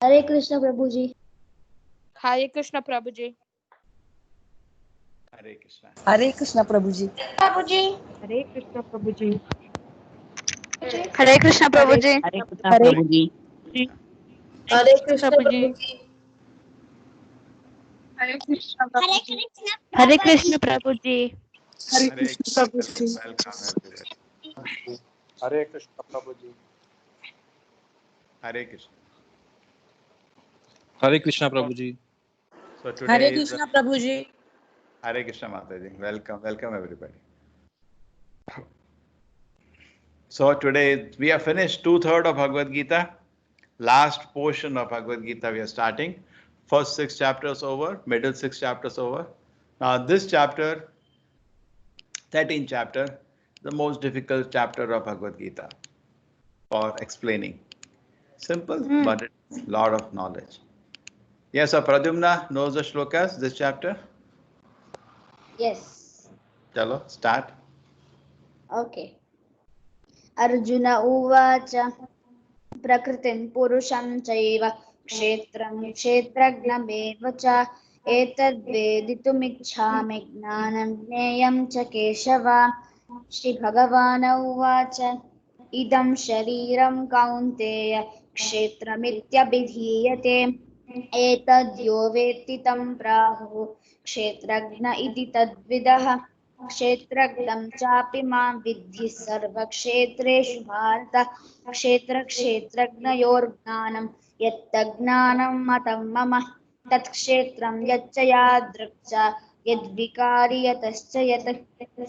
Hare Krishna Prabhu ji. Hare Krishna Prabhu ji. Hare Krishna. Hare Krishna Prabhu ji. Prabhu ji. Hare Krishna Prabhu ji. Hare Krishna Prabhu ji. Hare Krishna Prabhu ji. Hare Krishna Prabhu ji. Prabhu ji. Hare Krishna Prabhu ji. Hare Krishna Prabhu ji. Hare Krishna. Welcome everyone. Hare Krishna Prabhu ji. Hare Krishna. Hare Krishna Prabhu ji. So Hare today is Krishna Prabhu ji. Hare Krishna Mataji. Welcome everybody. So today we have finished 2/3 of Bhagavad Gita. Last portion of Bhagavad Gita we are starting. First 6 chapters over, middle 6 chapters over. Now this chapter, 13th chapter, the most difficult chapter of Bhagavad Gita for explaining. Simple, but it's a lot of knowledge. Yes, so Pradyumna knows the shlokas, this chapter. Yes. Chalo, start. Okay. Arjun उवाच प्रकृतिं पुरुषं चैव क्षेत्रं क्षेत्रज्ञमेव च एतद्वेदितुमिच्छामि ज्ञानं ज्ञेयं च केशव। श्रीभगवान् उवाच इदं शरीरं कौन्तेय क्षेत्रमित्यभिधीयते एतद्यो वेत्ति तं प्राहुः क्षेत्रज्ञ इति तद्विदः। क्षेत्रज्ञं चापि मां विद्धि सर्वक्षेत्रेषु भारत। क्षेत्रक्षेत्रज्ञयोर्ज्ञानं यत्तज्ज्ञानं मतं मम तत्क्षेत्रं यच्च यादृक् च यद्विकारि यतश्च यत्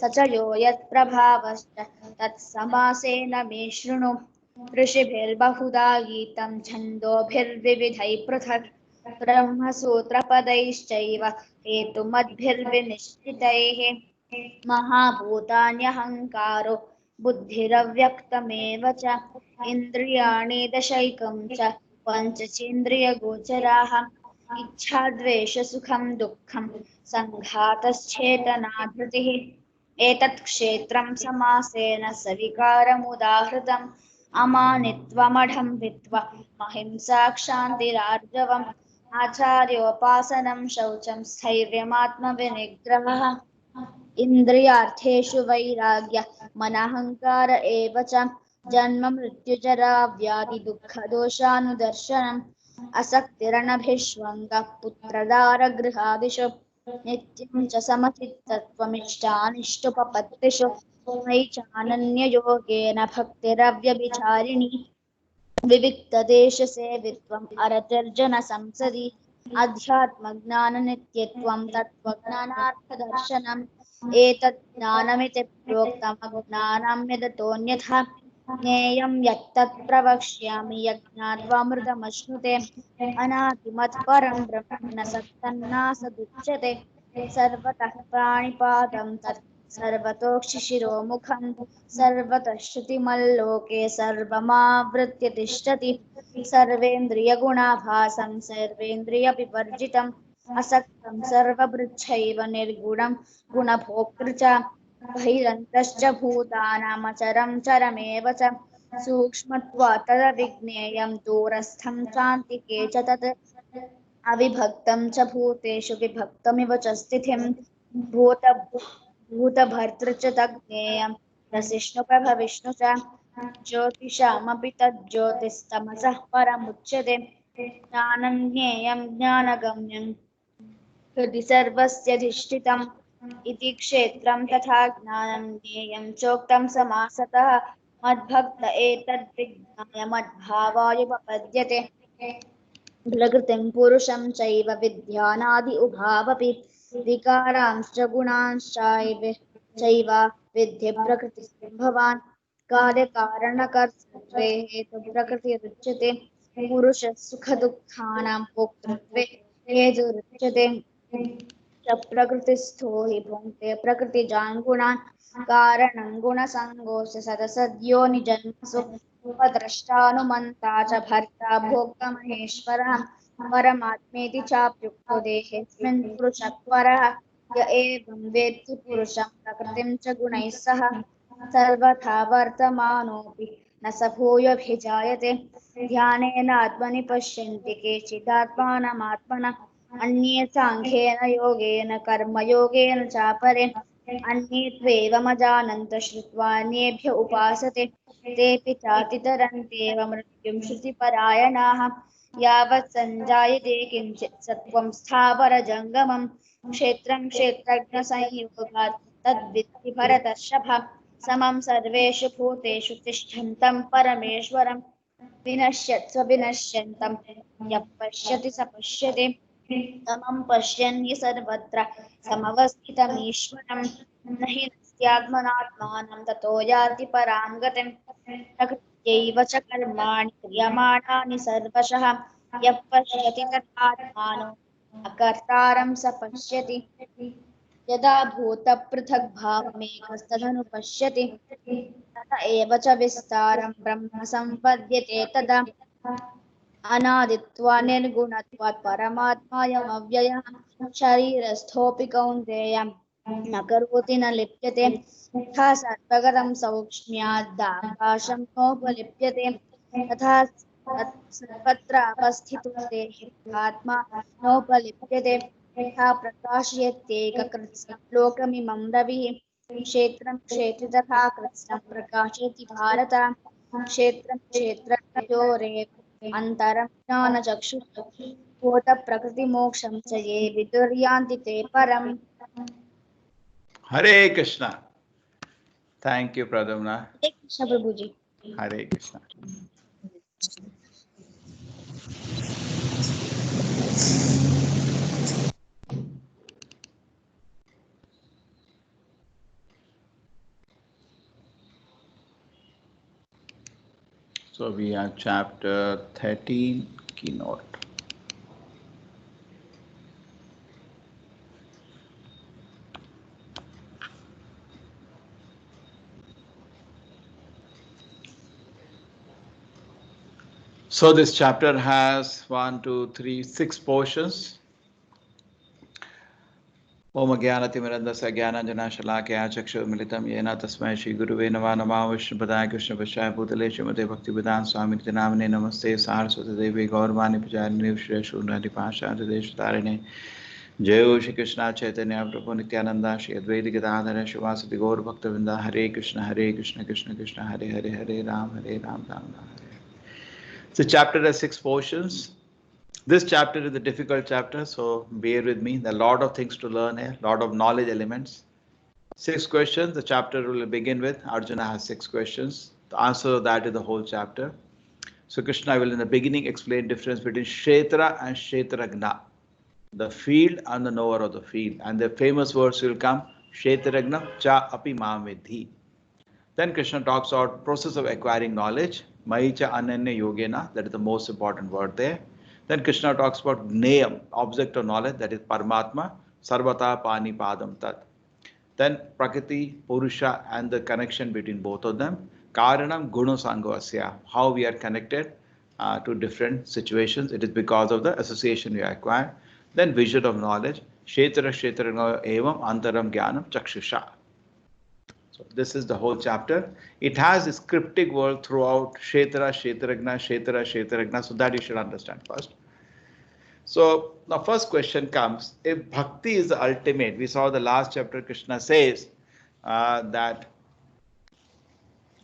स च यो यत्प्रभावश्च तत्समासेन मे शृणु। ऋषिभिर्बहुधा गीतं छन्दोभिर्विविधैः पृथक् ब्रह्मसूत्रपदैश्चैव हेतुमद्भिर्विनिश्चितैः। महाभूतान्यहङ्कारो बुद्धिरव्यक्तमेव च इन्द्रियाणि दशैकं च पञ्चचेन्द्रियगोचराः इच्छाद्वेषसुखं दुःखं सङ्घातश्चेतना धृतिः। एतत् क्षेत्रं समासेन सविकारमुदाहृतम् अमानित्वमढं वित्वा महिंसा क्षान्तिरार्जवम् आचार्योपासनं शौचं स्थैर्यमात्मविनिग्रहः इन्द्रियार्थेषु वैराग्य मनहङ्कार एव च जन्म मृत्युजरा व्याधि दुःखदोषानुदर्शनम् असक्तिरनभिष्वङ्गः पुत्रदारगृहादिषु नित्यं च समचित्तत्वमिष्टानिष्टोपपत्तिषु मयि चानन्ययोगेन भक्तिरव्यभिचारिणी विविक्तदेशसेवित्वम् अरतिर्जनसंसदि अध्यात्मज्ञाननित्यत्वं तत्त्वज्ञानार्थदर्शनम् एतत् ज्ञानमिति प्रोक्तम् अज्ञानं यदतोऽन्यथा ज्ञेयं यत्तत् प्रवक्ष्यामि यज्ञात्वामृतमश्नुते अनादिमत्परं ब्रह्म न सत्तन्नासदुच्यते सर्वतः प्राणिपादं तत् सर्वतोक्षिशिरोमुखं सर्वतः श्रुतिमल्लोके सर्वमावृत्य तिष्ठति सर्वेन्द्रियगुणाभासं सर्वेन्द्रियविवर्जितम् असक्तं सर्वभृच्छैव निर्गुणं गुणभोक्तृ च बहिरन्तश्च भूतानामचरं चरमेव च सूक्ष्मत्वात् तदविज्ञेयं दूरस्थं चान्तिके च तत् अविभक्तं च भूतेषु विभक्तमिव च स्थितिं भूतभर्तृ च तज्ज्ञेयं रसिष्णुप्रभविष्णु च ज्योतिषामपि तज्ज्योतिस्तमसः परमुच्यते ज्ञानं ज्ञेयं ज्ञानगम्यं हृदि सर्वस्यधिष्ठितम् इति क्षेत्रं तथा ज्ञानं ज्ञेयं चोक्तं समासतः मद्भक्त एतद्विज्ञाय मद्भावायुपपद्यते प्रकृतिं पुरुषं चैव विद्यानादि उभावपि विकारांश्च गुणांश्चैव विद्धि प्रकृतिसम्भवान् कार्यकारणकर्तृत्वे हेतुप्रकृतिरुच्यते पुरुषः सुखदुःखानां भोक्तृत्वे हेतुरुच्यते च प्रकृतिस्थो हि भुङ्क्ते प्रकृतिजान् गुणान् कारणं गुणसङ्गोऽस्य सदसद्योनिजन्मसु उपद्रष्टानुमन्ता च भर्ता भोक्ता महेश्वरः परमात्मेति चाप्युक्तो देहेऽस्मिन् पुरुषः परः य एवं वेत्ति पुरुषं प्रकृतिं च गुणैः सह सर्वथा वर्तमानोऽपि न स भूयोऽभिजायते ध्यानेन आत्मनि पश्यन्ति केचिदात्मानमात्मनः अन्ये साङ्ख्येन योगेन कर्मयोगेन चापरे अन्ये त्वेवमजानन्त श्रुत्वा अन्येभ्य उपासते तेऽपि चातितरन्त्येव मृत्युं श्रुतिपरायणाः यावत् सञ्जायते किञ्चित् सत्त्वं स्थावरजङ्गमं क्षेत्रं क्षेत्रज्ञसंयोगात् तद्विद्धि भरतर्षभ समं सर्वेषु भूतेषु तिष्ठन्तं परमेश्वरं विनश्यत्स्व विनश्यन्तं यः पश्यति स पश्यति समं पश्यन् हि सर्वत्र समवस्थितमीश्वरं न हि नस्त्यात्मनात्मानं ततो याति परां गतिं प्रकृत्यैव च कर्माणि क्रियमाणानि सर्वशः यः पश्यति तथात्मानो अकर्तारं स पश्यति यदा भूतपृथग्भावमेकस्तदनुपश्यति तत एव च विस्तारं ब्रह्म सम्पद्यते तदा अनादित्वा निर्गुणत्वात् परमात्मायमव्ययः शरीरस्थोऽपि कौन्तेय न करोति न लिप्यते तथा सर्वगतं सौक्ष्म्यादाकाशं नोपलिप्यते तथा सर्वत्रावस्थितो देहित्वात्मा नोपलिप्यते यथा प्रकाशयत्येककृत्स्नं लोकमिमं रविः क्षेत्रं क्षेत्रे तथा कृत्स्नं प्रकाशयति भारत क्षेत्रं क्षेत्रज्ञयोरेव अन्तरं ज्ञानचक्षुः भूतप्रकृतिमोक्षं च ये विदुर्यान्ति ते परम्। Hare Krishna. Thank you, Pradumna. Hare Krishna Prabhuji. Hare Krishna. So we are chapter 13, keynote. So this chapter has 6 portions. ओम ज्ञानतिमिरन्दस्य ज्ञानाञ्जनशलाकया चक्षुर्मिलितं येन तस्मै श्रीगुरुवे नमः नमः विष्णुपदाय कृष्णपश्चाय भूतले श्रीमते भक्तिवेदान्त स्वामिनिति नामिने नमस्ते सारस्वतीदेवी गौरवाणी प्रचारिणे श्रेष्ठशून्यधिपाशादिदेशतारिणे जय श्री कृष्ण चैतन्य प्रभु नित्यानंदा श्री अद्वैत गदाधर शिवासदि गौर भक्तवृंदा हरे कृष्ण कृष्ण कृष्ण हरे हरे हरे राम राम राम हरे। So chapter has 6 portions. This chapter is a difficult chapter, so bear with me. There are a lot of things to learn here, a lot of knowledge elements. 6 questions. The chapter will begin with. Arjuna has 6 questions. The answer to that is the whole chapter. So Krishna will in the beginning explain difference between Kshetra and Kshetragna, the field and the knower of the field. And the famous words will come, Kshetragna cha api mam vidhi. Then Krishna talks about process of acquiring knowledge, Maicha Ananya Yogena, that is the most important word there. Then Krishna talks about Gneyam, object of knowledge, that is Paramatma, Sarvata Pani Padam Tat. Then Prakriti, Purusha, and the connection between both of them. Karanam Guna Sanghavasya, how we are connected to different situations. It is because of the association we acquire. Then vision of knowledge, Kshetra Evam Antaram Jnanam Chakshusha. So this is the whole chapter. It has this cryptic word throughout, Kshetra, Kshetragna, Kshetra, Kshetragna, so that you should understand first. So the first question comes, if bhakti is the ultimate, we saw the last chapter, Krishna says that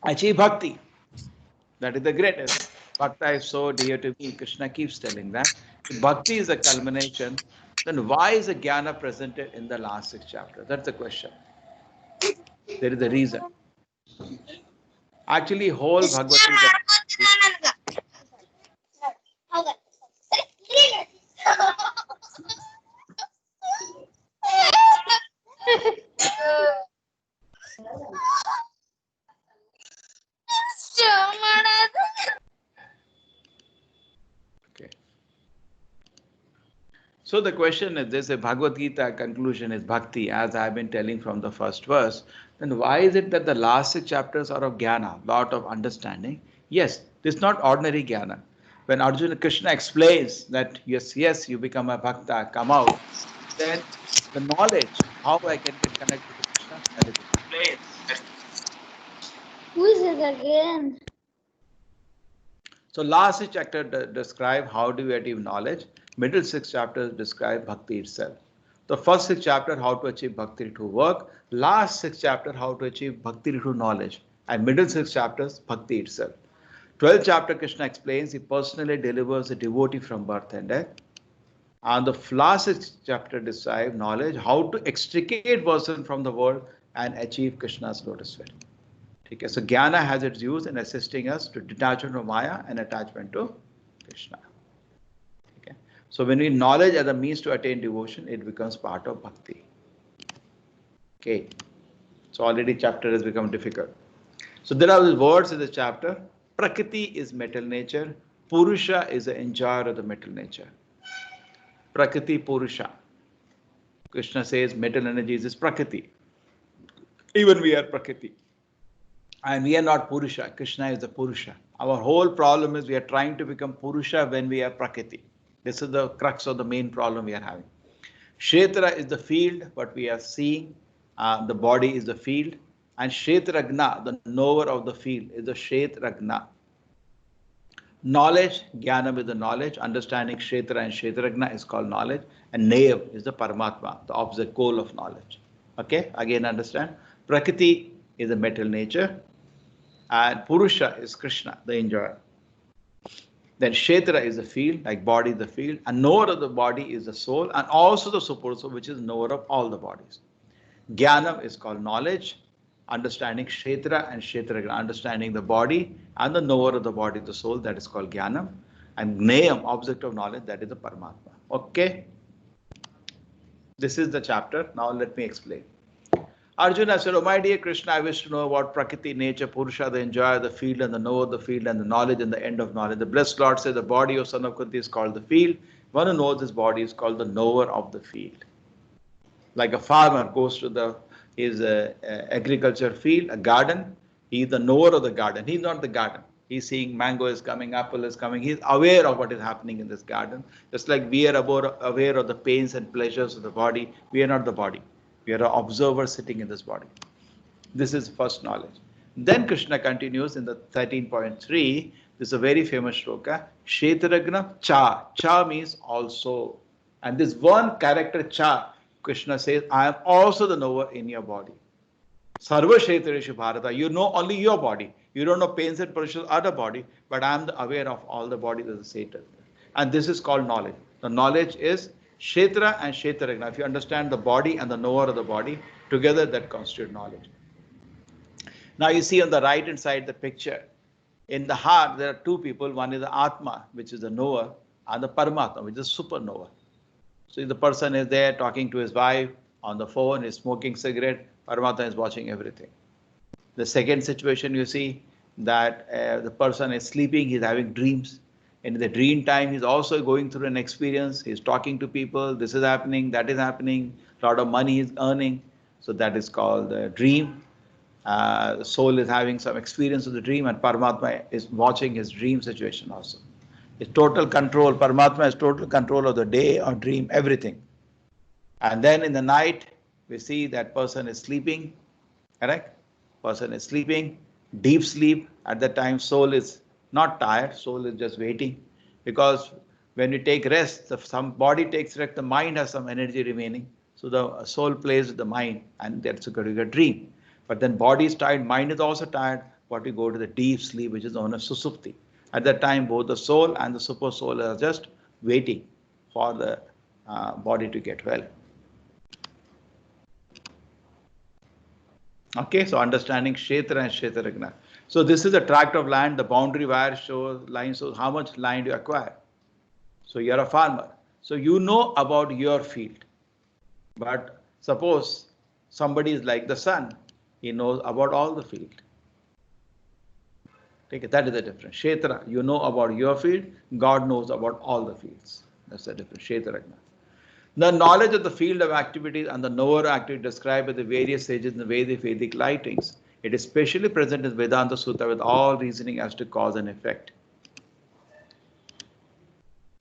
achieve bhakti, that is the greatest. Bhakta is so dear to me, Krishna keeps telling that. If bhakti is a culmination, then why is the jnana presented in the last 6 chapters? That's the question. There is a reason. Actually, whole Bhagavad Gita. Okay. So the question is this, if Bhagavad Gita conclusion is bhakti, as I have been telling from the first verse, then why is it that the last 6 chapters are of jnana, lot of understanding? Yes, this is not ordinary jnana. When Arjuna Krishna explains that yes, you become a bhakta, come out, then the knowledge, how I can get connected to Krishna, that is explained. Who is it again? So last 6 chapters describe how do we achieve knowledge. Middle 6 chapters describe bhakti itself. The first 6 chapters how to achieve bhakti through work. Last 6 chapters how to achieve bhakti through knowledge. And middle 6 chapters bhakti itself. 12th chapter Krishna explains he personally delivers a devotee from birth and death. And the last 6 chapter describe knowledge how to extricate person from the world and achieve Krishna's lotus feet. Okay, so Jnana has its use in assisting us to detachment from Maya and attachment to Krishna. Okay, so when we knowledge as a means to attain devotion, it becomes part of bhakti. Okay, so already chapter has become difficult. So there are these words in this chapter. Prakriti is metal nature. Purusha is the enjoyer of the metal nature. Prakriti, Purusha. Krishna says metal energy is Prakriti. Even we are Prakriti. And we are not Purusha. Krishna is the Purusha. Our whole problem is we are trying to become Purusha when we are Prakriti. This is the crux of the main problem we are having. Kshetra is the field, what we are seeing. The body is the field. And Kshetragna, the knower of the field, is the Kshetragna. Knowledge, Jnanam is the knowledge. Understanding Kshetra and Kshetragna is called knowledge. And Nayam is the Paramatma, the opposite goal of knowledge. Okay, again understand. Prakriti is the metal nature. And Purusha is Krishna, the enjoyer. Then Kshetra is the field, like body is the field. And knower of the body is the soul. And also the super soul, which is knower of all the bodies. Jnanam is called knowledge. Understanding Kshetra and Kshetragna, understanding the body and the knower of the body, the soul, that is called Jnanam. And Gnayam, object of knowledge, that is the Paramatma. Okay? This is the chapter. Now let me explain. Arjuna said, oh my dear Krishna, I wish to know about Prakriti, nature, Purusha, the enjoyer, the field, and the knower of the field, and the knowledge and the end of knowledge. The blessed Lord said the body of son of Kunti is called the field. One who knows his body is called the knower of the field. Like a farmer goes to his agriculture field, a garden, he is the knower of the garden. He is not the garden. He is seeing mango is coming, apple is coming. He is aware of what is happening in this garden. Just like we are aware of the pains and pleasures of the body, we are not the body. We are an observer sitting in this body. This is first knowledge. Then Krishna continues in the 13.3. This is a very famous shloka. Kshetragna cha. Cha means also. And this one character cha, Krishna says, I am also the knower in your body. Sarva Kshetreshu Bharata. You know only your body. You don't know pains and pleasures of other body, but I am aware of all the bodies as a Satan. And this is called knowledge. The knowledge is Kshetra and Kshetragna. If you understand the body and the knower of the body, together that constitute knowledge. Now you see on the right hand side the picture. In the heart, there are two people. One is the Atma, which is the knower, and the Paramatma, which is the superknower. So the person is there talking to his wife on the phone, is smoking cigarette, Paramatma is watching everything. The second situation you see that the person is sleeping, he's having dreams. In the dream time, he's also going through an experience. He's talking to people. This is happening, that is happening. A lot of money he's earning. So that is called a dream. The soul is having some experience of the dream, and Paramatma is watching his dream situation also. It's total control. Paramatma has total control of the day or dream, everything. And then in the night, we see that person is sleeping. Correct? Person is sleeping, deep sleep. At that time, soul is not tired. Soul is just waiting. Because when you take rest, some body takes rest, the mind has some energy remaining. So the soul plays with the mind, and that's a good dream. But then body is tired, mind is also tired. But we go to the deep sleep, which is known as susupti. At that time, both the soul and the super soul are just waiting for the body to get well. Okay, so understanding Kshetra and Kshetragna. So this is a tract of land, the boundary wire line shows how much land you acquire. So you're a farmer. So you know about your field. But suppose somebody is like the sun, he knows about all the field. Okay, that is the difference. Kshetra, you know about your field, God knows about all the fields. That's the difference. Kshetragna. The knowledge of the field of activities and the knower activity described by the various sages in the Vedic writings. It is specially present in Vedanta Sutta with all reasoning as to cause and effect.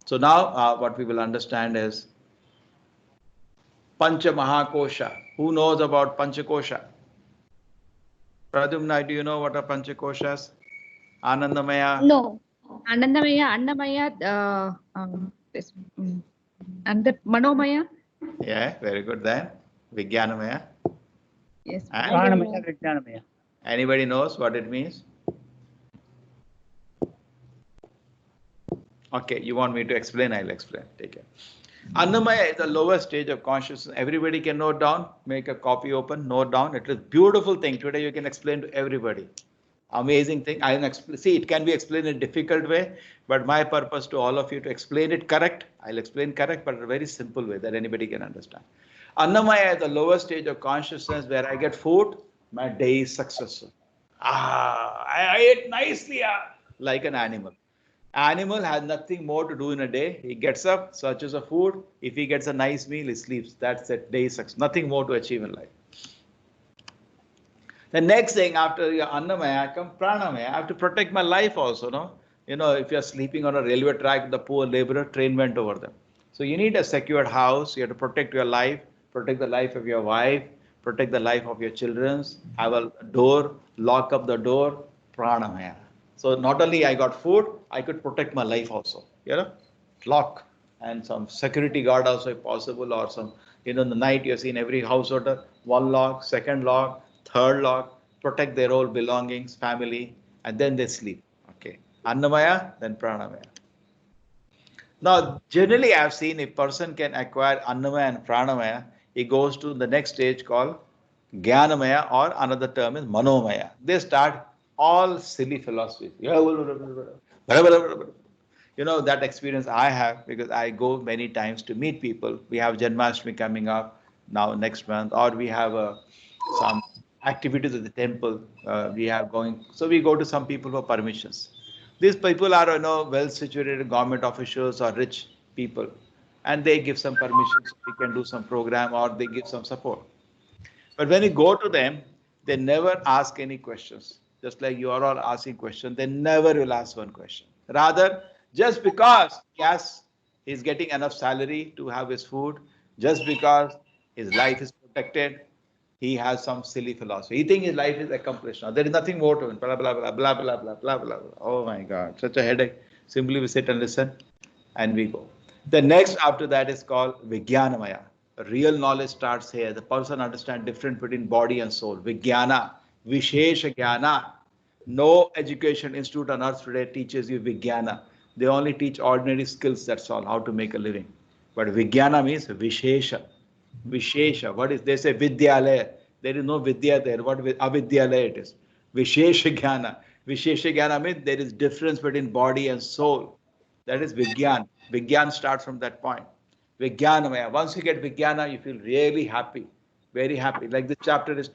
So now what we will understand is Pancha Mahakosha. Who knows about Panchakosha? Pradyumna, do you know what are Panchakoshas? Anandamaya? No. Annamaya, and the Manomaya. Yeah, very good then. Vijnanamaya. Yes. And Pranamaya, Vijnanamaya. anybody knows what it means? Okay, you want me to explain? I'll explain. Take care. Annamaya is the lowest stage of consciousness. Everybody can note down, make a copy open, note down. It is a beautiful thing. Today you can explain to everybody. Amazing thing. I see it can be explained in a difficult way, but my purpose to all of you to explain it correct. I'll explain correct, but in a very simple way that anybody can understand. Annamaya is the lowest stage of consciousness where I get food, my day is successful. I ate nicely, like an animal. Animal has nothing more to do in a day. He gets up, searches for food. If he gets a nice meal, he sleeps. That's it. Day is success. Nothing more to achieve in life. The next thing after your Annamaya comes Pranamaya. I have to protect my life also, no? You know, if you're sleeping on a railway track, the poor laborer, train went over them. So you need a secured house. You have to protect your life, protect the life of your wife, protect the life of your children. Have a door, lock up the door, Pranamaya. So not only I got food, I could protect my life also. You know, lock and some security guard also if possible, or some, you know, in the night you're seeing every householder, one lock, second lock, third lock, protect their own belongings, family, and then they sleep. Okay. Annamaya, then Pranamaya. Now, generally I've seen if person can acquire Annamaya and Pranamaya, he goes to the next stage called Jnanamaya, or another term is Manomaya. They start all silly philosophies. You know, that experience I have because I go many times to meet people. We have Janmashtami coming up now next month, or we have some activities at the temple. We have going, so we go to some people for permissions. These people are, you know, well situated government officials or rich people, and they give some permissions. We can do some program, or they give some support. But when you go to them, they never ask any questions. Just like you are all asking questions, they never will ask one question. Rather, just because, yes, he's getting enough salary to have his food, just because his life is protected, he has some silly philosophy. He thinks his life is accomplished now. There is nothing more to it. Blah, blah, blah, blah, blah, blah, blah, blah. Oh my God, such a headache. Simply we sit and listen and we go. The next after that is called Vijnanamaya. Real knowledge starts here. The person understands difference between body and soul. Vijnana, Vishesha Jnana. No education institute on earth today teaches you Vijnana. They only teach ordinary skills, that's all, how to make a living. But Vijnana means Vishesha. Vishesha. What is, they say Vidyalaya. There is no Vidya there. What Avidyalaya it is. Vishesha Jnana. Vishesha Jnana means there is difference between body and soul. That is Vigyan. Vigyan starts from that point. Vijnanamaya. Once you get Vijnana, you feel really happy, very happy. Like this chapter is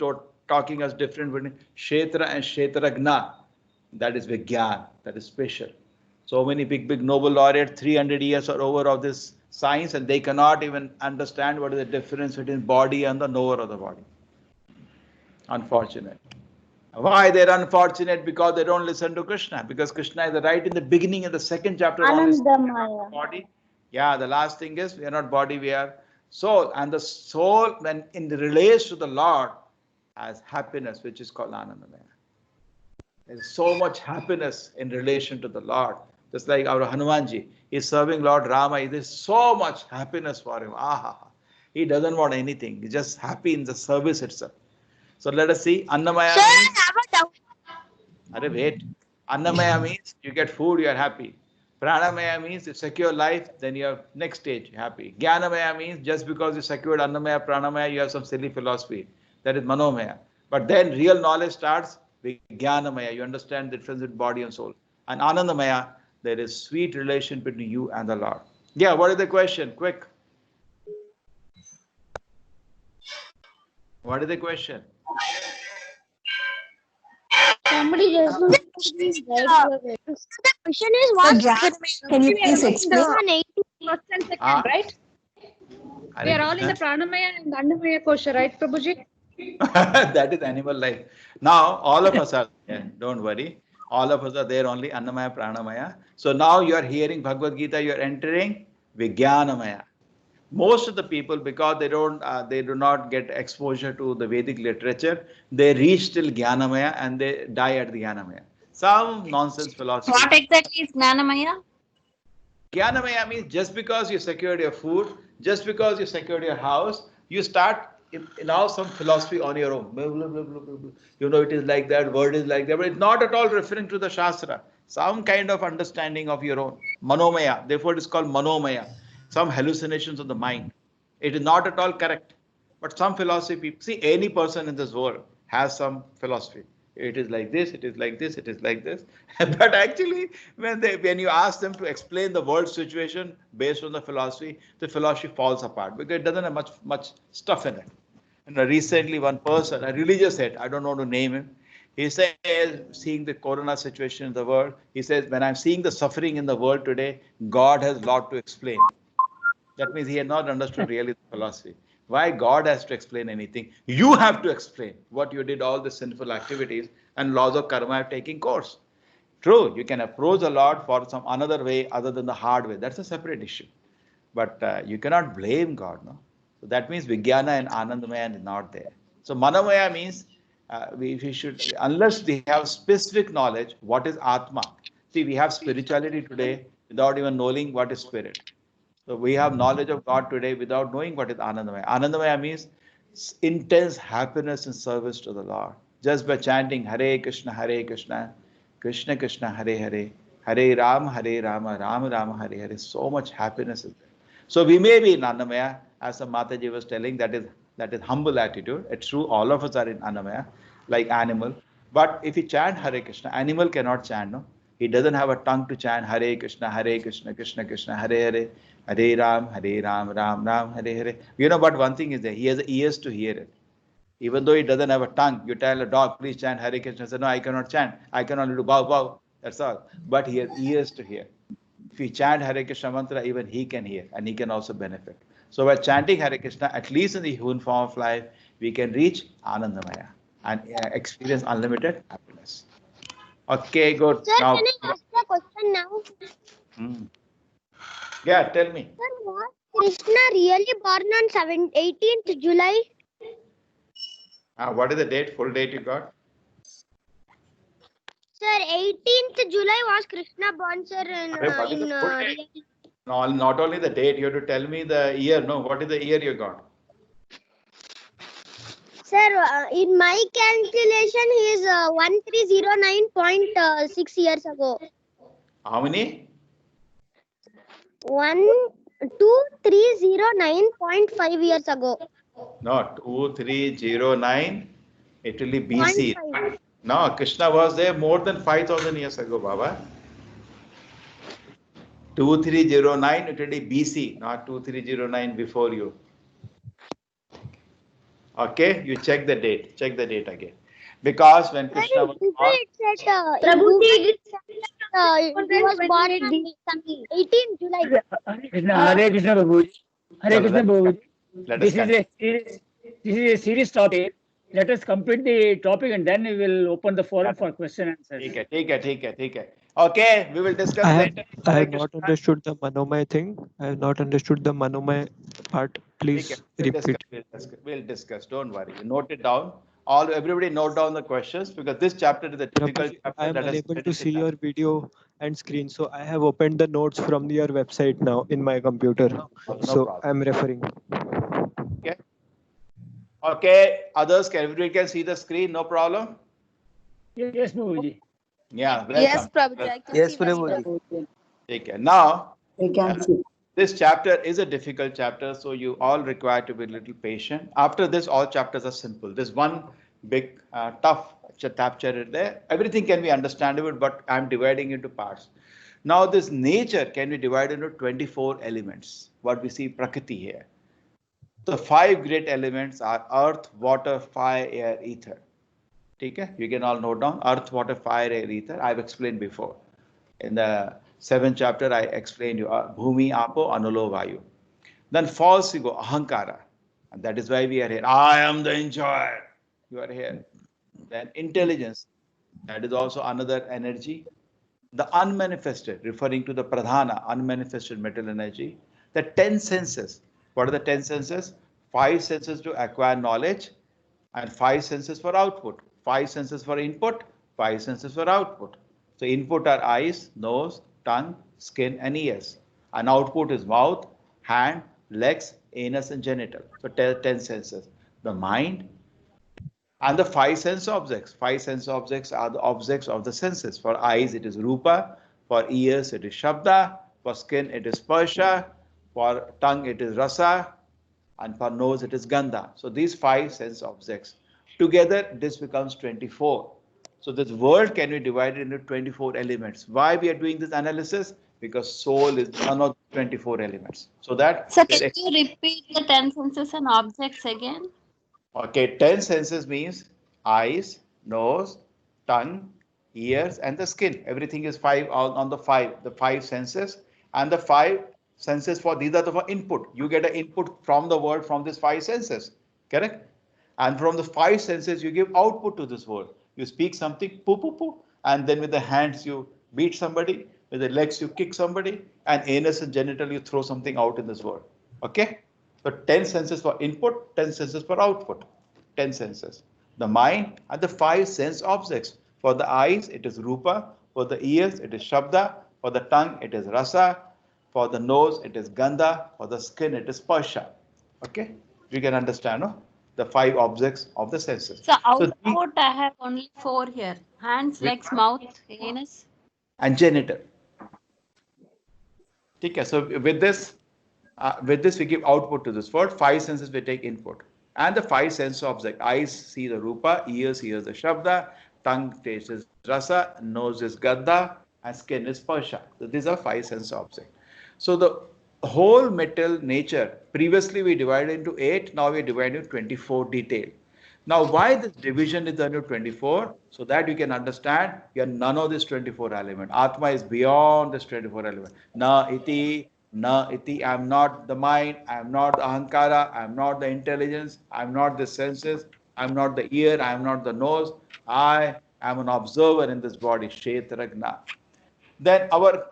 talking us different between Kshetra and Kshetragna. That is Vigyan. That is special. So many big Nobel laureates, 300 years or over of this science, and they cannot even understand what is the difference between body and the knower of the body. Unfortunate. Why they're unfortunate? Because they don't listen to Krishna. Because Krishna is right in the beginning of the second chapter. Anandamaya. Body. Yeah, the last thing is we are not body, we are soul. And the soul, when in the relates to the Lord, has happiness, which is called Anandamaya. There's so much happiness in relation to the Lord. Just like our Hanumanji, he's serving Lord Rama. There's so much happiness for him. He doesn't want anything. He's just happy in the service itself. So let us see. Annamaya means, wait. Annamaya means you get food, you are happy. Pranamaya means you secure life, then you are next stage, happy. Jnanamaya means just because you secured Annamaya, Pranamaya, you have some silly philosophy. That is Manomaya. But then real knowledge starts with Jnanamaya. You understand the difference between body and soul. And Anandamaya, there is sweet relation between you and the Lord. Yeah, what is the question? Quick. What is the question? Somebody just The question is what? Can you please explain? First and second, Ah. right? We are all in the Pranamaya and Annamaya kosha, right, Prabhuji? That is animal life. Now, all of us are there. Don't worry. All of us are there only Annamaya, Pranamaya. So now you are hearing Bhagavad Gita, you are entering Vijnanamaya. Most of the people, because they do not get exposure to the Vedic literature, they reach till Jnanamaya and they die at the Jnanamaya. Some nonsense philosophy. What exactly is Gnanamaya? Jnanamaya means just because you secured your food, just because you secured your house, you start now some philosophy on your own. Blah, blah, blah, blah, blah, blah. You know, it is like that, word is like that, but it's not at all referring to the Shastra. Some kind of understanding of your own. Manomaya, therefore it is called Manomaya. Some hallucinations of the mind. It is not at all correct. But some philosophy, see, any person in this world has some philosophy. It is like this, it is like this, it is like this. But actually, when you ask them to explain the world situation based on the philosophy falls apart because it doesn't have much stuff in it. And recently, one person, a religious head, I don't want to name him, he says, seeing the corona situation in the world, he says, when I'm seeing the suffering in the world today, God has a lot to explain. That means he had not understood really the philosophy. Why God has to explain anything? You have to explain what you did, all the sinful activities, and laws of karma have taken course. True, you can approach the Lord for some another way other than the hard way. That's a separate issue. But you cannot blame God, no? So that means Vijnana and Anandamaya is not there. So Manomaya means we should, unless we have specific knowledge, what is Atma? See, we have spirituality today without even knowing what is spirit. So we have knowledge of God today without knowing what is Anandamaya. Anandamaya means intense happiness in service to the Lord. Just by chanting Hare Krishna, Krishna Krishna, Hare Hare, Hare Rama, Rama Rama, Hare Hare. So much happiness is there. So we may be in Annamaya, as the Mataji was telling, that is humble attitude. It's true, all of us are in Annamaya, like animal. But if you chant Hare Krishna, animal cannot chant, no? He doesn't have a tongue to chant Hare Krishna, Krishna Krishna, Hare Hare, Hare Ram, Ram Ram, Hare Hare. You know, but one thing is there, he has ears to hear it. Even though he doesn't have a tongue, you tell a dog, please chant Hare Krishna. Say, no, I cannot chant. I can only do bow, bow. That's all. But he has ears to hear. If we chant Hare Krishna mantra, even he can hear and he can also benefit. So by chanting Hare Krishna, at least in the human form of life, we can reach Anandamaya and experience unlimited happiness. Okay, good. Sir, Now, can I ask a question now? Yeah, tell me. Sir, was Krishna really born on 18th July? What is the date? Full date you got? Sir, 18th July was Krishna born, sir, What is the full date? No, not only the date, you have to tell me the year. No, what is the year you got? Sir, in my calculation, he is 1309.6 years ago. How many? 2309.5 years ago. No, 2309. It will be BC. 0.5. No, Krishna was there more than 5,000 years ago, Baba. 2309, it will be BC, not 2309 before you. Okay, you check the date. Check the date again. Because when Krishna was born, It was born on 18th July. Hare Krishna Prabhuji. Hare Krishna Prabhuji. let us continue. This is a serious topic. Let us complete the topic and then we will open the forum for question and answers. Take it. Okay, we will discuss later. I have not understood the Manomaya thing. I have not understood the Manomaya part. Please repeat. We'll discuss. Don't worry. Note it down. Everybody note down the questions because this chapter is a difficult Prabhuji, chapter. I am unable to see your video and screen, so I have opened the notes from your website now in my computer. So I am referring. Okay. Others, everybody can see the screen. No problem. Yes, Prabhuji. Yeah. Yes, Prabhuji. Yes, Prabhuji. Okay. Now, We can see. this chapter is a difficult chapter, so you all require to be a little patient. After this, all chapters are simple. There's one big, tough chapter there. Everything can be understandable, but I'm dividing into parts. Now, this nature can be divided into 24 elements. What we see Prakriti here. The 5 great elements are earth, water, fire, air, ether. Okay? You can all note down earth, water, fire, air, ether. I've explained before. In the 7th chapter, I explained you Bhumi, Apo, Anulo, Vayu. Then false ego, Ahankara. And that is why we are here. I am the enjoyer. You are here. Then intelligence. That is also another energy. The unmanifested, referring to the Pradhana, unmanifested mental energy. The 10 senses. What are the 10 senses? 5 senses to acquire knowledge and 5 senses for output. 5 senses for input, 5 senses for output. So input are eyes, nose, tongue, skin, and ears. And output is mouth, hand, legs, anus, and genital. So 10 senses. The mind and the 5 sense objects. 5 sense objects are the objects of the senses. For eyes, it is rupa. For ears, it is shabda. For skin, it is sparsha. For tongue, it is rasa. And for nose, it is gandha. So these 5 sense objects. Together, this becomes 24. So this world can be divided into 24 elements. Why we are doing this analysis? Because soul is one of the 24 elements. So that. Sir, can you repeat the 10 senses and objects again? Okay, 10 senses means eyes, nose, tongue, ears, and the skin. Everything is 5 on the 5 senses, and the 5 senses for these are the input. You get an input from the world from these 5 senses, correct? And from the 5 senses, you give output to this world. You speak something, poo poo poo, and then with the hands you beat somebody, with the legs you kick somebody, and anus and genital you throw something out in this world. Okay? So 10 senses for input, 10 senses for output, 10 senses. The mind and the 5 sense objects. For the eyes, it is rupa. For the ears, it is shabda. For the tongue, it is rasa. For the nose, it is gandha. For the skin, it is sparsha. Okay? You can understand, no? The 5 objects of the senses. So output, I have only 4 here. Hands, legs, mouth, anus. And genital. Okay, so with this we give output to this world. 5 senses we take input. And the 5 sense object. Eyes see the rupa, ears hears the shabda, tongue tastes rasa, nose is gandha, and skin is sparsha. So these are 5 sense objects. So the whole metal nature, previously we divided into 8, now we divide into 24 detail. Now why this division is under 24? So that you can understand, you are none of this 24 element. Atma is beyond this 24 element. Na iti, I am not the mind, I am not the ahankara, I am not the intelligence, I am not the senses, I am not the ear, I am not the nose, I am an observer in this body, Kshetragna. Then our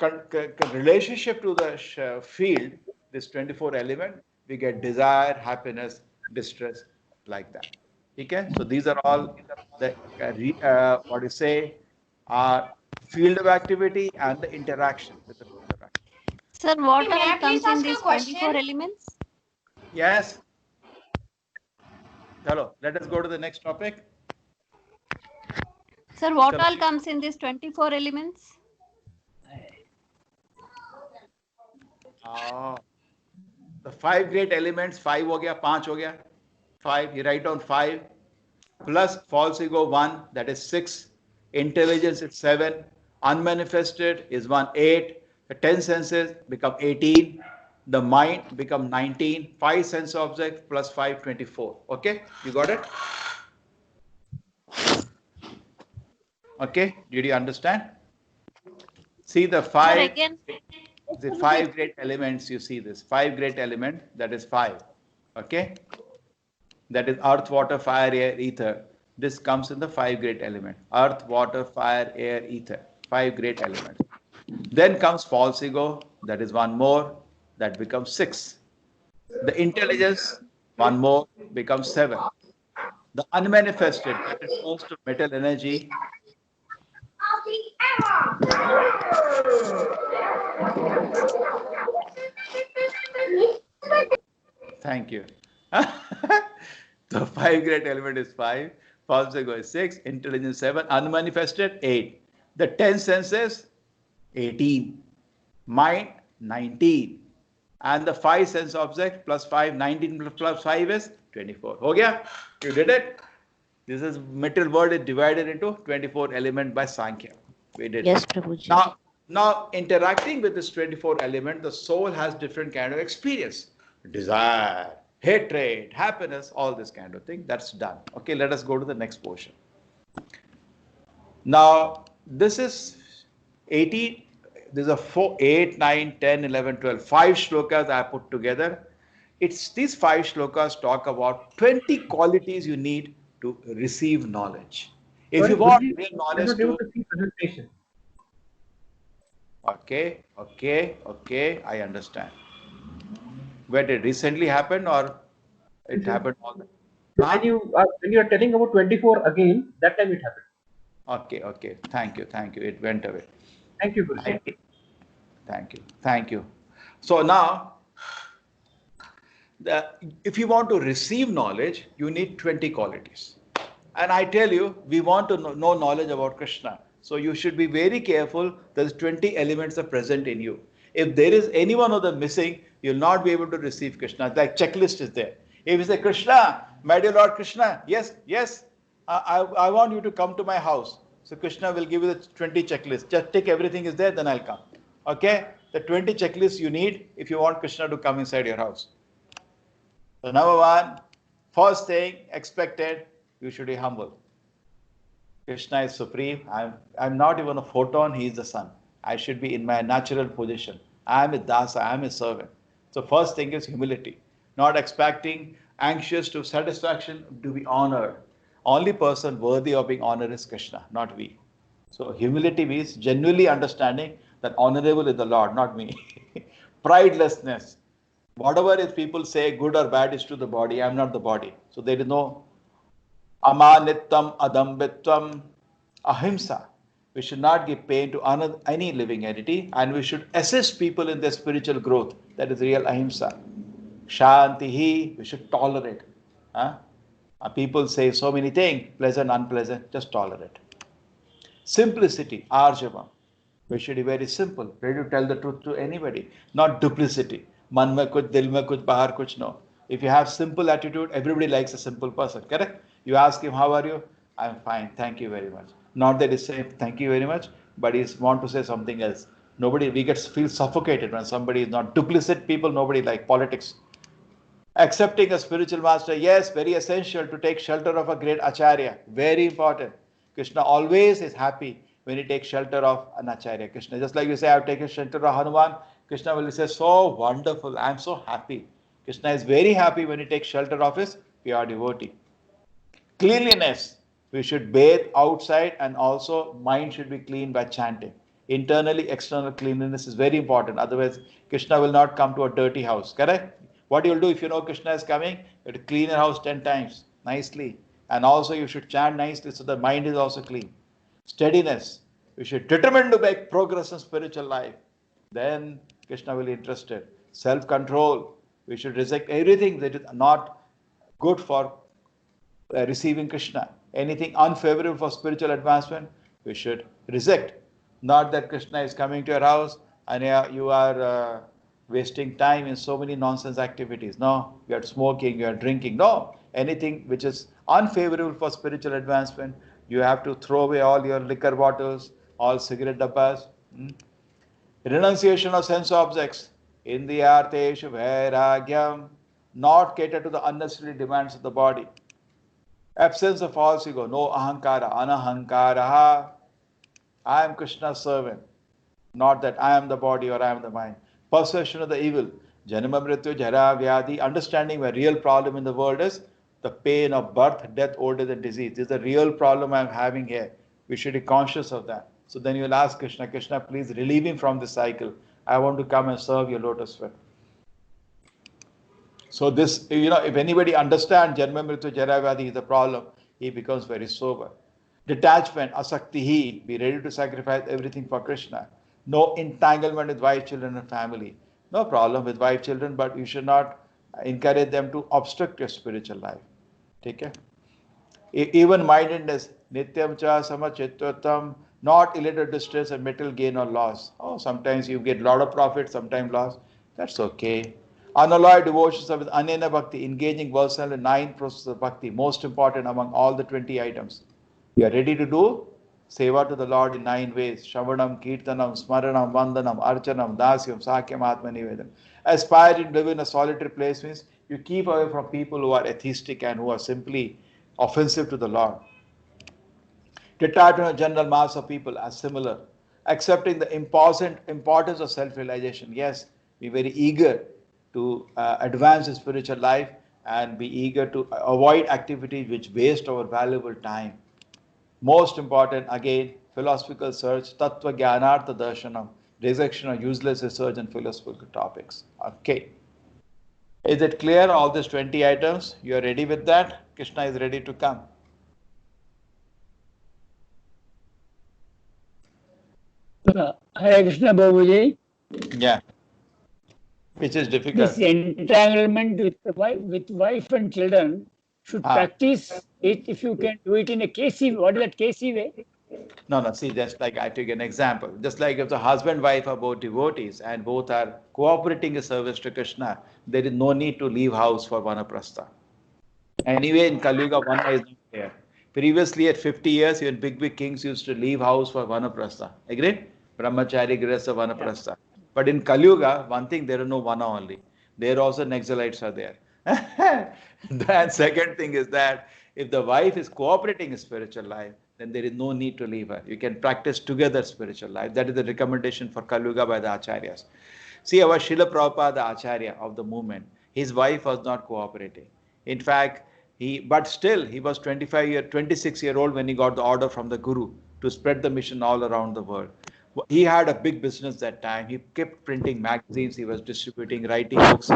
relationship to the field, this 24 element, we get desire, happiness, distress, like that. Okay? So these are all the, field of activity and the interaction with the field of activity. Sir, what all comes in these 24 elements? Yes. Hello, let us go to the next topic. Sir, what all comes in these 24 elements? The 5 great elements, 5 ho gaya, 5 ho gaya. 5, you write down 5, plus false ego 1, that is 6, intelligence is 7, unmanifested is 1, 8, the 10 senses become 18, the mind become 19, 5 sense objects plus 5, 24. Okay, you got it? Okay, did you understand? See the 5, again, the 5 great elements, you see this, 5 great element, that is 5. Okay? That is earth, water, fire, air, ether. This comes in the 5 great element. Earth, water, fire, air, ether. 5 great elements. Then comes false ego. That is 1 more. That becomes 6. The intelligence, 1 more, becomes 7. The unmanifested, that is close to metal energy. Thank you. The 5 great element is 5, false ego is 6, intelligence 7, unmanifested 8. The 10 senses 18, mind 19, and the 5 sense object plus 5, 19 plus 5 is 24. Ho gaya? You did it? This is material world is divided into 24 element by Sankhya. We did Yes, it. Prabhuji. Now interacting with this 24 element, the soul has different kind of experience. Desire, hatred, happiness, all this kind of thing. That's done. Okay, let us go to the next portion. Now, this is 80. There's a 4, 8, 9, 10, 11, 12, 5 shlokas I put together. It's these 5 shlokas talk about 20 qualities you need to receive knowledge. If you want real knowledge to... Okay, I understand. Where did it recently happen or it happened all the when you are telling about 24 again, that time it happened. Okay. Thank you. It went away. Thank you, Guru. Thank you. So now, if you want to receive knowledge, you need 20 qualities. And I tell you, we want to know knowledge about Krishna. So you should be very careful. There's 20 elements are present in you. If there is any one of them missing, you'll not be able to receive Krishna. Like checklist is there. If you say, Krishna, my dear Lord Krishna, yes, I want you to come to my house. So Krishna will give you the 20 checklists. Just take everything is there, then I'll come. Okay? The 20 checklists you need if you want Krishna to come inside your house. So number one, first thing expected, you should be humble. Krishna is supreme. I'm not even a photon, he is the sun. I should be in my natural position. I am a dasa, I am a servant. So first thing is humility. Not expecting, anxious to satisfaction, to be honored. Only person worthy of being honored is Krishna, not we. So humility means genuinely understanding that honorable is the Lord, not me. Pridelessness. Whatever is people say good or bad is to the body. I am not the body. So there is no amanittam, adambitvam, ahimsa. We should not give pain to any living entity, and we should assist people in their spiritual growth. That is real ahimsa. Shantihi, we should tolerate. People say so many things, pleasant, unpleasant, just tolerate. Simplicity, arjavam. We should be very simple, ready to tell the truth to anybody, not duplicity. Man mein kuch, dil mein kuch, bahar kuch, no. If you have simple attitude, everybody likes a simple person, correct? You ask him, how are you? I'm fine, thank you very much. Not that he say thank you very much, but he want to say something else. Feel suffocated when somebody is not. Duplicit people, nobody like politics. Accepting a spiritual master, yes, very essential to take shelter of a great acharya. Very important. Krishna always is happy when he takes shelter of an acharya. Krishna, just like you say, I've taken shelter of Hanuman, Krishna will say, so wonderful, I'm so happy. Krishna is very happy when he takes shelter of his pure devotee. Cleanliness. We should bathe outside, and also mind should be clean by chanting. Internally, external cleanliness is very important. Otherwise, Krishna will not come to a dirty house. Correct? What you'll do if you know Krishna is coming, you have to clean your house 10 times nicely. And also you should chant nicely so the mind is also clean. Steadiness. We should determine to make progress in spiritual life. Then Krishna will be interested. Self-control. We should reject everything that is not good for receiving Krishna. Anything unfavorable for spiritual advancement, we should reject. Not that Krishna is coming to your house and you are wasting time in so many nonsense activities. No, you are smoking, you are drinking. No, anything which is unfavorable for spiritual advancement, you have to throw away all your liquor bottles, all cigarette dabbas. Renunciation of sense objects. Indriyarteshu vairagyam. Not cater to the unnecessary demands of the body. Absence of false ego. No ahankara. Anahankaraha. I am Krishna's servant. Not that I am the body or I am the mind. Perception of the evil. Janama mrityu jara vyadi. Understanding the real problem in the world is the pain of birth, death, old age and disease. This is the real problem I am having here. We should be conscious of that. So then you will ask Krishna, Krishna, please relieve me from this cycle. I want to come and serve your lotus feet. So this, if anybody understands Janma Mrityu Jara Vyadi is the problem, he becomes very sober. Detachment, asaktihi, be ready to sacrifice everything for Krishna. No entanglement with wife, children and family. No problem with wife, children, but you should not encourage them to obstruct your spiritual life. Take care. Even-mindedness, nityam cha samachitvatam, not elated distress and material gain or loss. Oh, sometimes you get a lot of profit, sometimes loss. That's okay. Unalloyed devotions with anena bhakti, engaging oneself in 9 processes of bhakti, most important among all the 20 items. You are ready to do seva to the Lord in 9 ways. Shravanam, Kirtanam, Smaranam, Vandanam, Archanam, Dasyam, Sakyam, Atmanivedam. Aspiring to live in a solitary place means you keep away from people who are atheistic and who are simply offensive to the Lord. Detachment of general mass of people are similar. Accepting the importance of self-realization. Yes, be very eager to advance in spiritual life and be eager to avoid activities which waste our valuable time. Most important, again, philosophical search, tattva jnanartha darshanam, rejection of useless research and philosophical topics. Okay. Is it clear, all these 20 items? You are ready with that? Krishna is ready to come. Hare Krishna Babuji. Yeah. Which is difficult. This entanglement with wife and children should practice it if you can do it in a KC. What is that KC way? No, see, just like I take an example. Just like if the husband wife are both devotees and both are cooperating in service to Krishna, there is no need to leave house for vanaprastha. Anyway, in Kali Yuga, Vana is not there. Previously, at 50 years, even big kings used to leave house for vanaprastha. Agreed? Brahmachari, Grihastha, vanaprastha. But in Kali Yuga, one thing, there are no vana only. There also Naxalites are there. And second thing is that if the wife is cooperating in spiritual life, then there is no need to leave her. You can practice together spiritual life. That is the recommendation for Kali Yuga by the Acharyas. See, our Srila Prabhupada, the Acharya of the movement, his wife was not cooperating. In fact, but still, he was 26-year-old when he got the order from the Guru to spread the mission all around the world. He had a big business that time. He kept printing magazines, he was distributing, writing books.